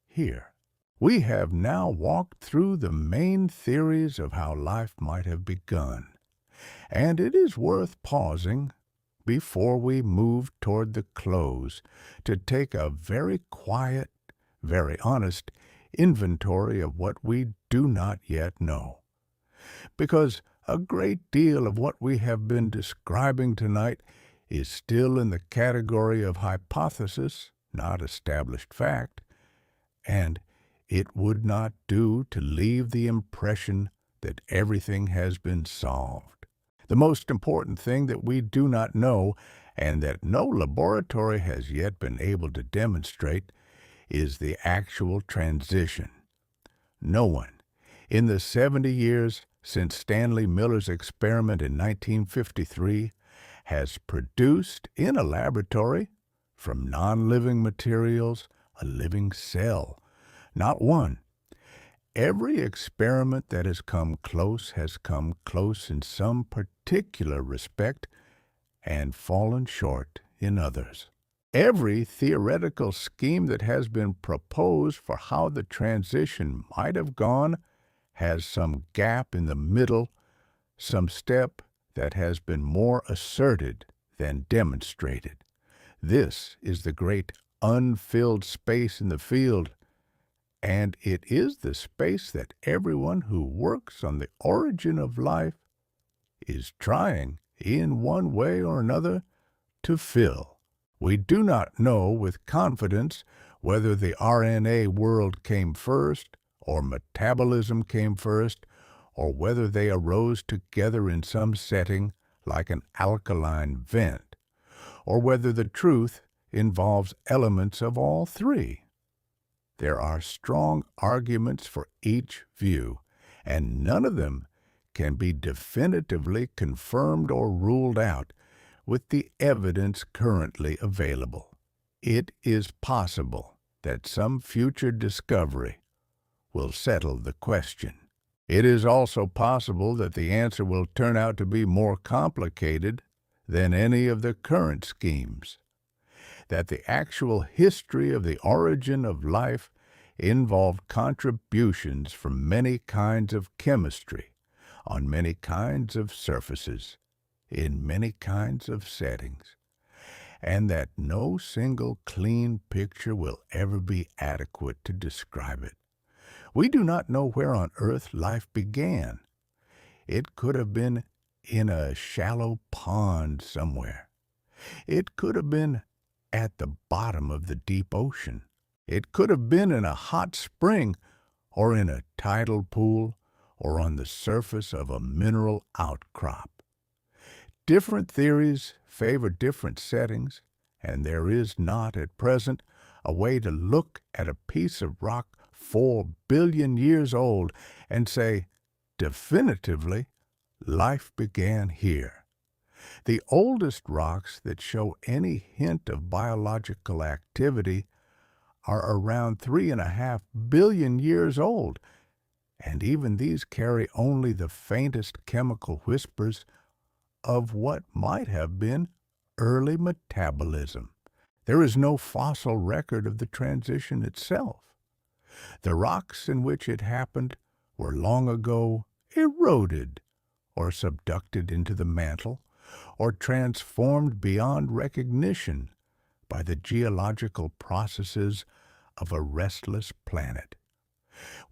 here. We have now walked through the main theories of how life might have begun, and it is worth pausing before we move toward the close to take a very quiet, very honest inventory of what we do not yet know. Because a great deal of what we have been describing tonight is still in the category of hypothesis, not established fact, and it would not do to leave the impression that everything has been solved. The most important thing that we do not know, and that no laboratory has yet been able to demonstrate, is the actual transition. No one, in the 70 years since Stanley Miller's experiment in 1953, has produced in a laboratory, from non-living materials, a living cell. Not one. Every experiment that has come close in some particular respect and fallen short in others. Every theoretical scheme that has been proposed for how the transition might have gone has some gap in the middle, some step that has been more asserted than demonstrated. This is the great unfilled space in the field, and it is the space that everyone who works on the origin of life is trying, in one way or another, to fill. We do not know with confidence whether the RNA world came first, or metabolism came first, or whether they arose together in some setting like an alkaline vent, or whether the truth involves elements of all three. There are strong arguments for each view, and none of them can be definitively confirmed or ruled out with the evidence currently available. It is possible that some future discovery will settle the question. It is also possible that the answer will turn out to be more complicated than any of the current schemes, that the actual history of the origin of life involved contributions from many kinds of chemistry, on many kinds of surfaces, in many kinds of settings, and that no single clean picture will ever be adequate to describe it. We do not know where on earth life began. It could have been in a shallow pond somewhere. It could have been at the bottom of the deep ocean. It could have been in a hot spring, or in a tidal pool, or on the surface of a mineral outcrop. Different theories favor different settings, and there is not, at present, a way to look at a piece of rock 4 billion years old and say, definitively, life began here. The oldest rocks that show any hint of biological activity are around 3.5 billion years old, and even these carry only the faintest chemical whispers of what might have been early metabolism. There is no fossil record of the transition itself. The rocks in which it happened were long ago eroded, or subducted into the mantle, or transformed beyond recognition by the geological processes of a restless planet.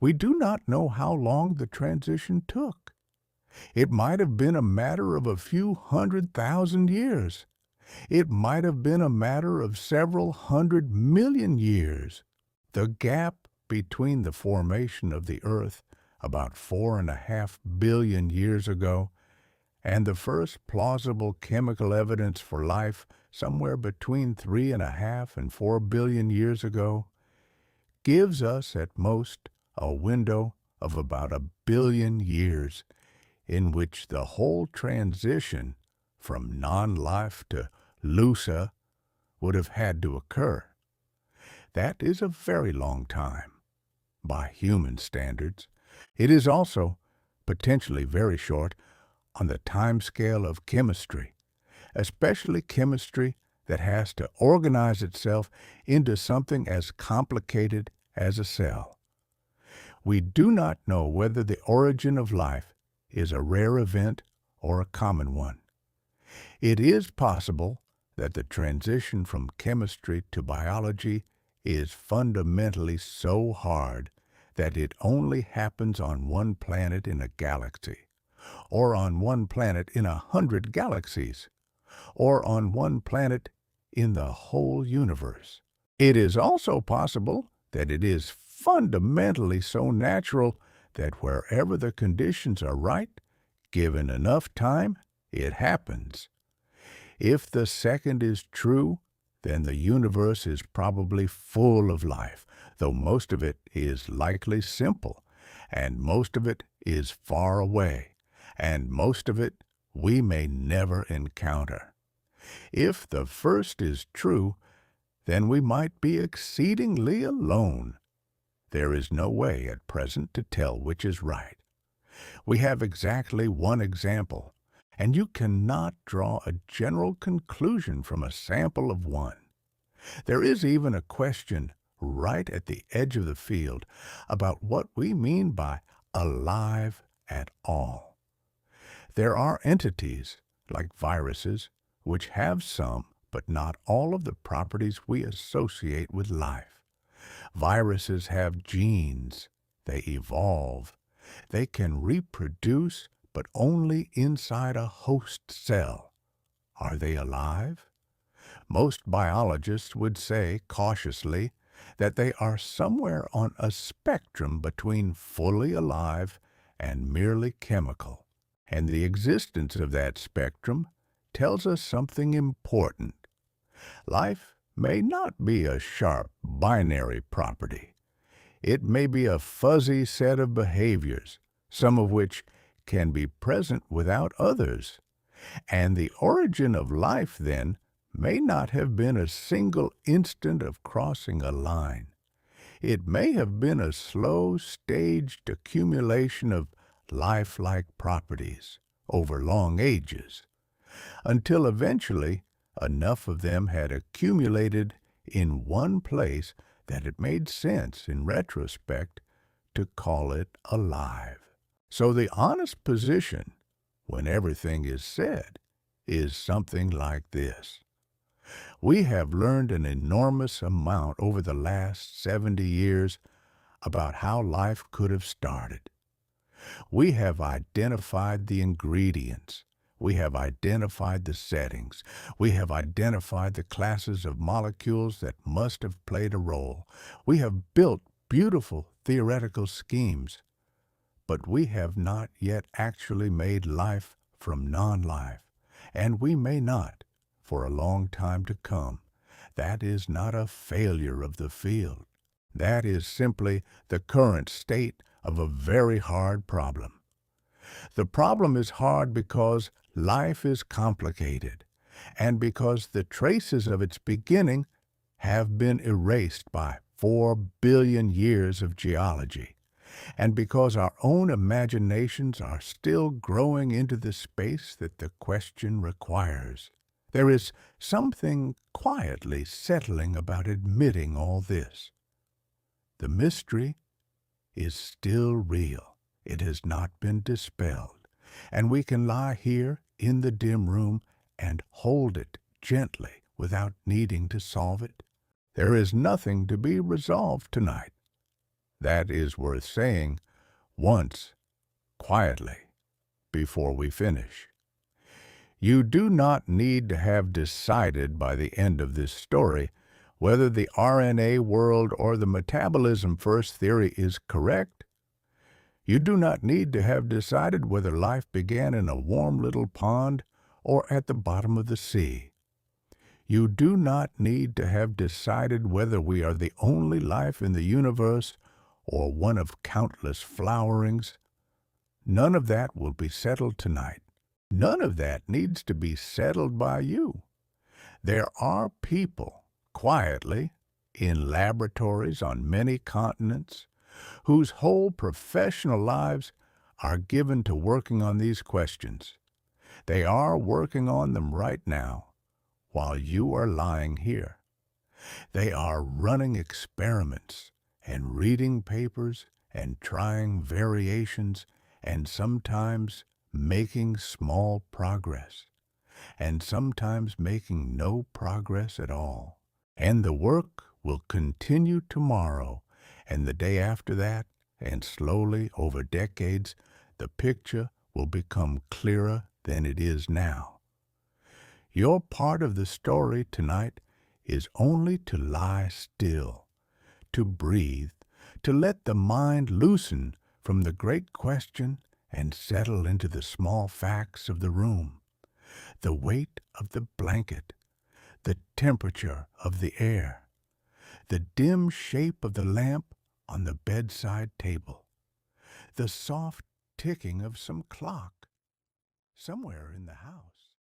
We do not know how long the transition took. It might have been a matter of a few 100,000 years. It might have been a matter of several 100 million years. The gap between the formation of the Earth about 4.5 billion years ago and the first plausible chemical evidence for life somewhere between 3.5 and 4 billion years ago gives us at most a window of about 1 billion years in which the whole transition from non-life to LUCA would have had to occur. That is a very long time, by human standards. It is also potentially very short on the timescale of chemistry, especially chemistry that has to organize itself into something as complicated as a cell. We do not know whether the origin of life is a rare event or a common one. It is possible that the transition from chemistry to biology is fundamentally so hard that it only happens on one planet in a galaxy, or on one planet in 100 galaxies, or on one planet in the whole universe. It is also possible that it is fundamentally so natural that wherever the conditions are right, given enough time, it happens. If the second is true, then the universe is probably full of life, though most of it is likely simple, and most of it is far away, and most of it we may never encounter. If the first is true, then we might be exceedingly alone. There is no way at present to tell which is right. We have exactly one example, and you cannot draw a general conclusion from a sample of one. There is even a question right at the edge of the field about what we mean by alive at all. There are entities, like viruses, which have some, but not all of the properties we associate with life. Viruses have genes. They evolve. They can reproduce, but only inside a host cell. Are they alive? Most biologists would say, cautiously, that they are somewhere on a spectrum between fully alive and merely chemical. And the existence of that spectrum tells us something important. Life may not be a sharp binary property. It may be a fuzzy set of behaviors, some of which can be present without others. And the origin of life, then, may not have been a single instant of crossing a line. It may have been a slow, staged accumulation of lifelike properties over long ages, until eventually enough of them had accumulated in one place that it made sense, in retrospect, to call it alive. So the honest position, when everything is said, is something like this. We have learned an enormous amount over the last 70 years about how life could have started. We have identified the ingredients. We have identified the settings. We have identified the classes of molecules that must have played a role. We have built beautiful theoretical schemes. But we have not yet actually made life from non-life, and we may not for a long time to come. That is not a failure of the field. That is simply the current state of a very hard problem. The problem is hard because life is complicated, and because the traces of its beginning have been erased by 4 billion years of geology, and because our own imaginations are still growing into the space that the question requires. There is something quietly settling about admitting all this. The mystery is still real. It has not been dispelled, and we can lie here in the dim room and hold it gently without needing to solve it. There is nothing to be resolved tonight. That is worth saying once, quietly, before we finish. You do not need to have decided by the end of this story whether the RNA world or the metabolism first theory is correct. You do not need to have decided whether life began in a warm little pond or at the bottom of the sea. You do not need to have decided whether we are the only life in the universe or one of countless flowerings. None of that will be settled tonight. None of that needs to be settled by you. There are people, quietly, in laboratories on many continents, whose whole professional lives are given to working on these questions. They are working on them right now, while you are lying here. They are running experiments and reading papers and trying variations and sometimes making small progress and sometimes making no progress at all. And the work will continue tomorrow and the day after that, and slowly over decades, the picture will become clearer than it is now. Your part of the story tonight is only to lie still, to breathe, to let the mind loosen from the great question and settle into the small facts of the room, the weight of the blanket, the temperature of the air, the dim shape of the lamp on the bedside table, the soft ticking of some clock somewhere in the house.